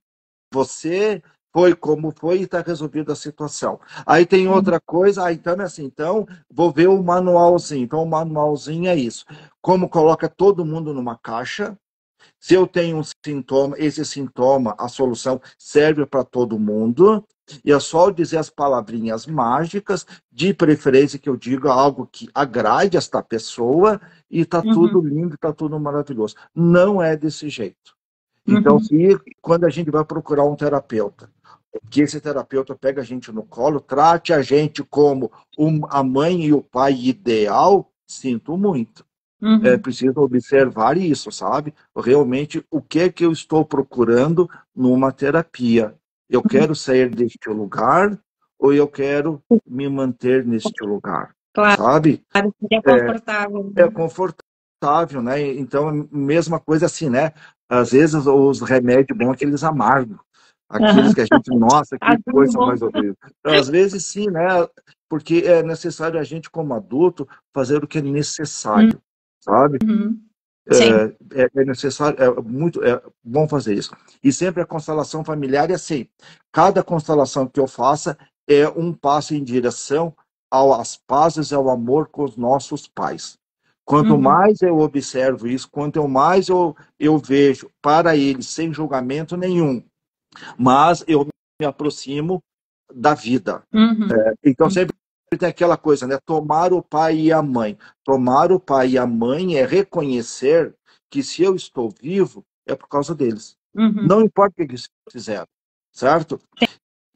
você, foi como foi e está resolvida a situação. Aí tem uhum, outra coisa, então é assim, então vou ver o manualzinho. Então o manualzinho é isso. Como coloca todo mundo numa caixa, se eu tenho um sintoma, esse sintoma, a solução serve para todo mundo, e é só eu dizer as palavrinhas mágicas, de preferência que eu diga algo que agrade esta pessoa, e está tudo uhum, lindo, está tudo maravilhoso. Não é desse jeito. Então, uhum, se quando a gente vai procurar um terapeuta, que esse terapeuta pega a gente no colo, trate a gente como a mãe e o pai ideal, sinto muito. É uhum, preciso observar isso, sabe? Realmente, o que é que eu estou procurando numa terapia? Eu quero sair deste lugar ou eu quero me manter neste lugar? Claro, sabe? é confortável. É confortável, né? Então, mesma coisa assim, né? Às vezes os remédios bons, aqueles amargos, aqueles Aham. que a gente, nossa, Tá que tudo coisa bom. mais horrível. Às vezes sim, né? Porque é necessário a gente, como adulto, fazer o que é necessário, sabe? Uhum. Sim. É necessário, é bom fazer isso. E sempre a constelação familiar é assim. Cada constelação que eu faça é um passo em direção às pazes e ao amor com os nossos pais. Quanto Uhum. mais eu observo isso, quanto mais eu vejo para eles sem julgamento nenhum, mas eu me aproximo da vida. Uhum. Então sempre tem aquela coisa, né? Tomar o pai e a mãe. Tomar o pai e a mãe é reconhecer que se eu estou vivo é por causa deles. Uhum. Não importa o que eles fizeram, certo?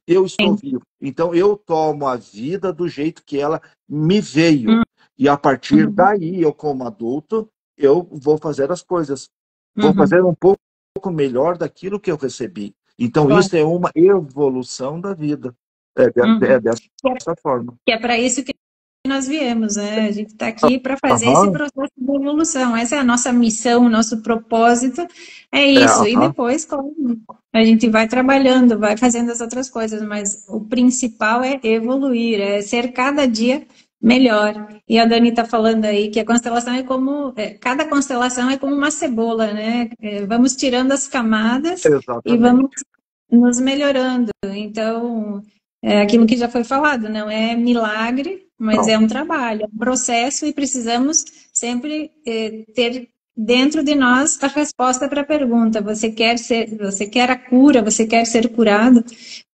Eu estou Sim. vivo. Então eu tomo a vida do jeito que ela me veio. E a partir Uhum. daí, eu como adulto, eu vou fazer as coisas. Vou Uhum. fazer um pouco melhor daquilo que eu recebi. Então Claro. isso é uma evolução da vida. É Uhum. dessa forma. Que é para isso que nós viemos, né? A gente está aqui para fazer esse Aham, processo de evolução. Essa é a nossa missão, o nosso propósito, é isso. E aham, depois, claro, a gente vai trabalhando, vai fazendo as outras coisas, mas o principal é evoluir, é ser cada dia melhor. E a Dani está falando aí que a constelação é como, cada constelação é como uma cebola, né? Vamos tirando as camadas e vamos exatamente. nos melhorando. Então, é aquilo que já foi falado, não é milagre, mas Não, é um trabalho, é um processo e precisamos sempre ter dentro de nós a resposta para a pergunta: você quer a cura, você quer ser curado?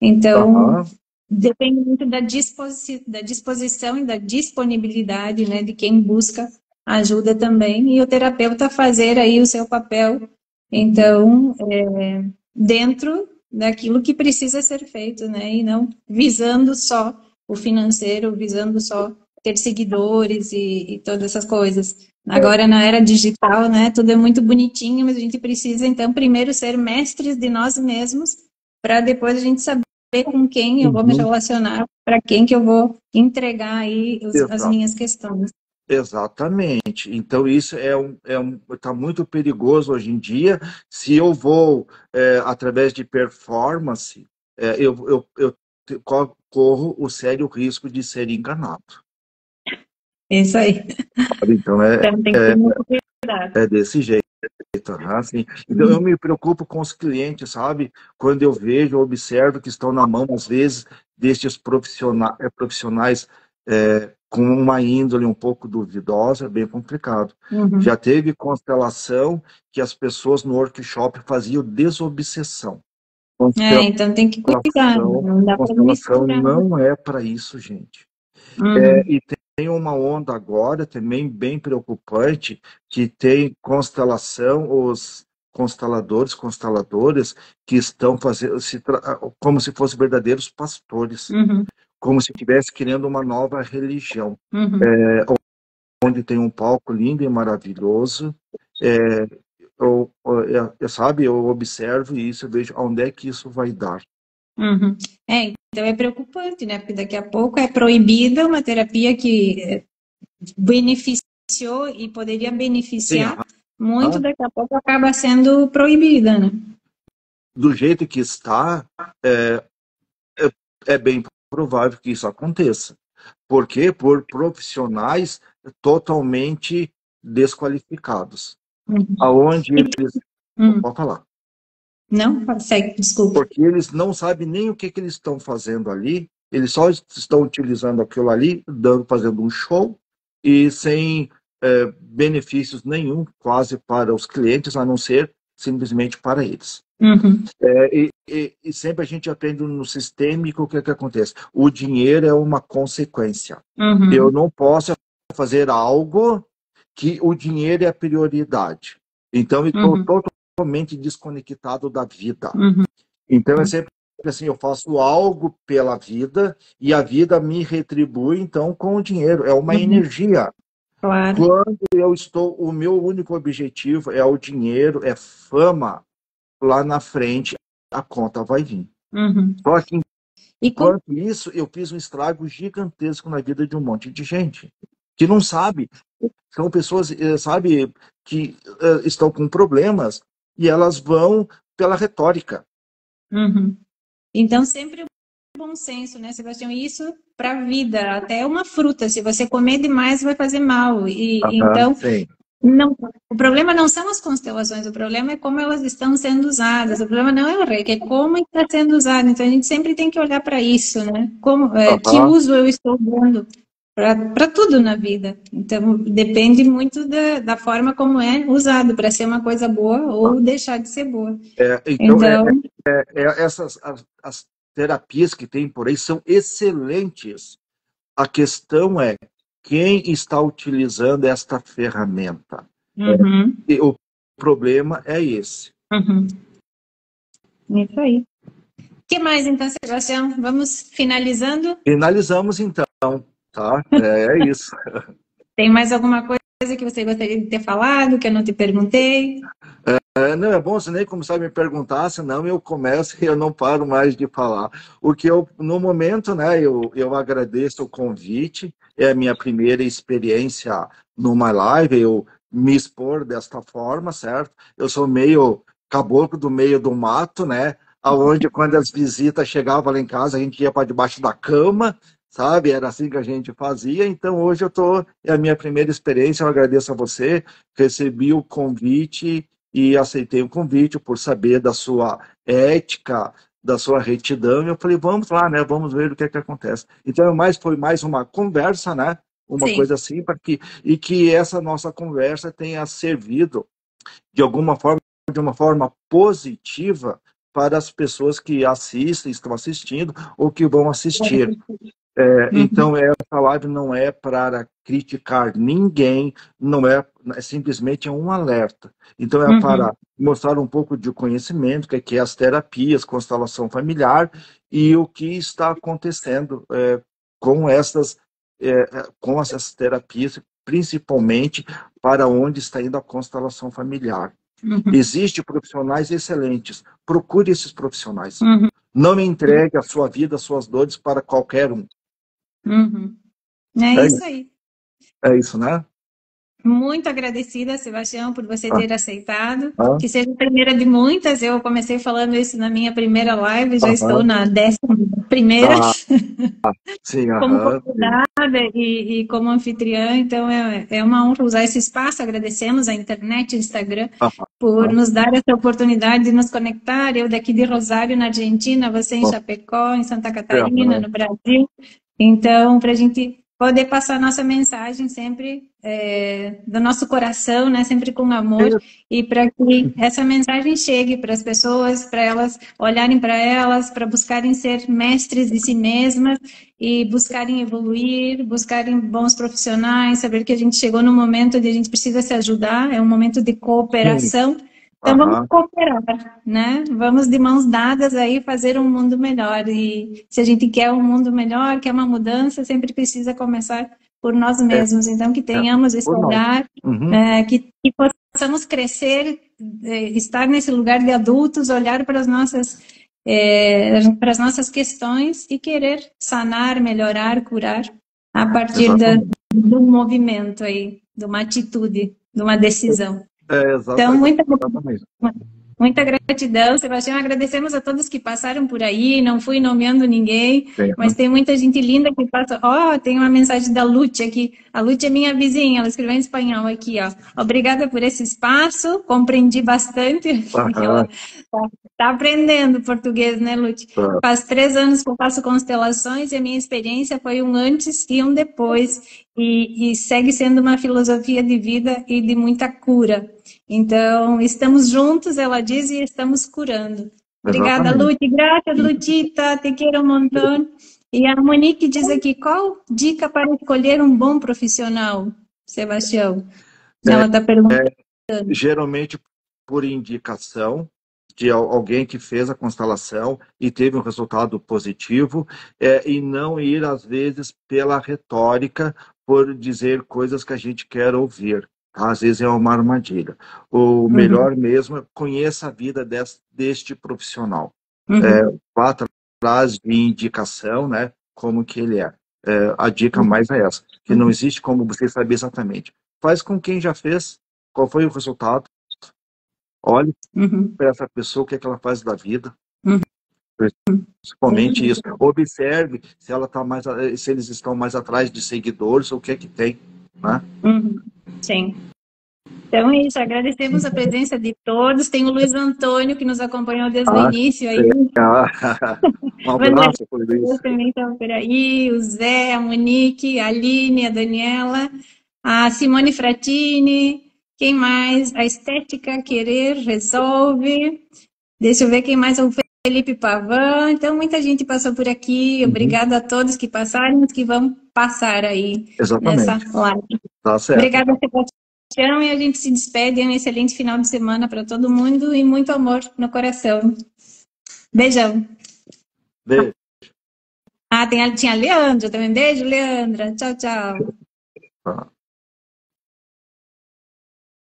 Então, aham, depende muito da disposição e da disponibilidade, né, de quem busca ajuda também, e o terapeuta fazer aí o seu papel, então, dentro daquilo que precisa ser feito, né, e não visando só o financeiro, visando só ter seguidores e todas essas coisas. é, Agora, na era digital, né, tudo é muito bonitinho, mas a gente precisa, então, primeiro ser mestres de nós mesmos, para depois a gente saber com quem eu vou me uhum, relacionar, para quem que eu vou entregar aí as exato. minhas questões. Exatamente. Então, isso tá muito perigoso hoje em dia. Se eu vou, através de performance, corro o sério risco de ser enganado. É isso aí. Sabe? Então, Então tem que ter muito cuidado. é desse jeito. Assim. Então, eu me preocupo com os clientes, sabe? Quando eu vejo, eu observo que estão na mão, às vezes, destes profissionais com uma índole um pouco duvidosa, é bem complicado. Uhum. Já teve constelação que as pessoas no workshop faziam desobsessão. Então tem que cuidar, não dá para Constelação misturar. não é para isso, gente. Uhum. E tem uma onda agora também bem preocupante, que tem constelação, os consteladores, consteladoras, que estão fazendo, como se fossem verdadeiros pastores, Uhum. como se estivesse criando uma nova religião, Uhum. onde tem um palco lindo e maravilhoso. É, sabe, eu observo isso, eu vejo onde é que isso vai dar. Uhum. Então é preocupante, né? Porque daqui a pouco é proibida uma terapia que beneficiou e poderia Sim, beneficiar muito, aham. daqui a pouco acaba sendo proibida, né? Do jeito que está, é, é bem provável que isso aconteça. Por quê? Por profissionais totalmente desqualificados. Uhum. Aonde E- eles. Hum. Pode falar. Não? Segue, desculpa. Porque eles não sabem nem o que eles estão fazendo ali, eles só estão utilizando aquilo ali, fazendo um show, e sem benefícios nenhum, quase para os clientes, a não ser simplesmente para eles. Uhum. E sempre a gente aprende no sistêmico o que acontece. O dinheiro é uma consequência. Eu Uhum. não posso fazer algo que o dinheiro é a prioridade. Então, eu estou Uhum. totalmente desconectado da vida. Uhum. Então, é sempre assim, eu faço algo pela vida e a vida me retribui, então, com o dinheiro. É uma Uhum. energia. Claro. Quando o meu único objetivo é o dinheiro, é fama, lá na frente a conta vai vir. Uhum. Só que E como... Enquanto isso, eu fiz um estrago gigantesco na vida de um monte de gente que não sabe. São pessoas, sabe, que estão com problemas e elas vão pela retórica. Uhum. Então, sempre o bom senso, né, Sebastião? Isso para a vida, até uma fruta, se você comer demais, vai fazer mal. E Aham, então, sim. não, o problema não são as constelações, o problema é como elas estão sendo usadas. O problema não é o reiki, é como está sendo usado. Então, a gente sempre tem que olhar para isso, né? Como, que Aham. uso eu estou dando para tudo na vida. Então, depende muito da forma como é usado, para ser uma coisa boa ou deixar de ser boa. Então, Então, as terapias que tem por aí são excelentes. A questão é quem está utilizando esta ferramenta. uhum, E o problema é esse. uhum, isso aí. O que mais, então, Sebastião? Vamos finalizando? Finalizamos então, tá? É isso. Tem mais alguma coisa que você gostaria de ter falado, que eu não te perguntei? Não, é bom você nem começar a me perguntar, senão eu começo e eu não paro mais de falar. O que eu, no momento, né, eu agradeço o convite, é a minha primeira experiência numa live, eu me expor desta forma, certo? Eu sou meio caboclo do meio do mato, né? Aonde quando as visitas chegavam lá em casa, a gente ia para debaixo da cama, sabe? Era assim que a gente fazia. Então hoje é a minha primeira experiência, eu agradeço a você, recebi o convite e aceitei o convite por saber da sua ética, da sua retidão, e eu falei, vamos lá, né? Vamos ver o que é que acontece. Então, foi mais uma conversa, né? Uma Sim. coisa assim, e que essa nossa conversa tenha servido de alguma forma, de uma forma positiva para as pessoas que assistem, estão assistindo ou que vão assistir. Uhum, Então, essa live não é para criticar ninguém, não é, é simplesmente um alerta. Então, é uhum, para mostrar um pouco de conhecimento, que é as terapias, constelação familiar e o que está acontecendo com com essas terapias, principalmente para onde está indo a constelação familiar. uhum, Existem profissionais excelentes, procure esses profissionais. uhum, Não entregue a sua vida, as suas dores para qualquer um. uhum. É É isso isso. aí. É isso, né? Muito agradecida, Sebastião, por você Ah, ter aceitado. ah, Que seja a primeira de muitas. Eu comecei falando isso na minha primeira live, já estou aham. na 11ª. Ah, sim, Como aham, sim. convidada e como anfitriã, então é uma honra usar esse espaço. Agradecemos a internet, o Instagram, por Aham, nos dar essa oportunidade de nos conectar. Eu daqui de Rosário, na Argentina, você em Chapecó, em Santa Catarina, aham. no Brasil. Então, para a gente poder passar nossa mensagem sempre do nosso coração, né, sempre com amor, e para que essa mensagem chegue para as pessoas, para elas olharem para elas, para buscarem ser mestres de si mesmas e buscarem evoluir, buscarem bons profissionais, saber que a gente chegou no momento onde a gente precisa se ajudar, é um momento de Sim, cooperação. Então vamos aham. cooperar, né? Vamos de mãos dadas aí fazer um mundo melhor. E se a gente quer um mundo melhor, quer uma mudança, sempre precisa começar por nós É, mesmos. Então que é, tenhamos esse por nós. olhar, Uhum. que possamos crescer, estar nesse lugar de adultos, olhar para as nossas questões e querer sanar, melhorar, curar a partir Exatamente. do movimento aí, de uma atitude, de uma decisão. Então, Exatamente. muita gratidão, Sebastião. Agradecemos a todos que passaram por aí. Não fui nomeando ninguém, Sim, mas tem muita gente linda que passa. Ó, tem uma mensagem da Lúcia aqui. A Lúcia é minha vizinha, ela escreveu em espanhol aqui, ó. Obrigada por esse espaço, compreendi bastante. Ela aham, tá aprendendo português, né, Lúcia? tá. Faz 3 anos que eu faço constelações e a minha experiência foi um antes e um depois. E segue sendo uma filosofia de vida e de muita cura. Então, estamos juntos, ela diz, e estamos curando. Obrigada, Exatamente. Lute. Graças, Lutita. Te quero um montão. E a Monique diz aqui, qual dica para escolher um bom profissional, Sebastião? Ela está perguntando. Geralmente por indicação de alguém que fez a constelação e teve um resultado positivo, e não ir, às vezes, pela retórica, por dizer coisas que a gente quer ouvir. Tá? Às vezes é uma armadilha. O Uhum, melhor mesmo é conheça a vida deste profissional. uhum, Vá atrás de indicação, né? Como que ele é. A dica mais é essa, que não existe como você saber exatamente. Faz com quem já fez, qual foi o resultado, olhe para essa pessoa, o que é que ela faz da vida, principalmente isso. Observe se ela tá mais, se eles estão mais atrás de seguidores, ou o que é que tem, né? Sim. Então é isso, agradecemos a presença de todos. Tem o Luiz Antônio, que nos acompanhou desde o início aí. Um abraço, Luiz. Também estão por aí, o Zé, a Monique, a Aline, a Daniela, a Simone Fratini, quem mais? A Estética Querer Resolve. Deixa eu ver quem mais, o Felipe Pavan. Então, muita gente passou por aqui. Obrigada a todos que passaram, os que vão passar aí nessa live. Tá certo. Obrigada, Sebastião, e a gente se despede. Um excelente final de semana para todo mundo e muito amor no coração. Beijão. Beijo. Tinha a Leandra também. Beijo, Leandra. Tchau, tchau.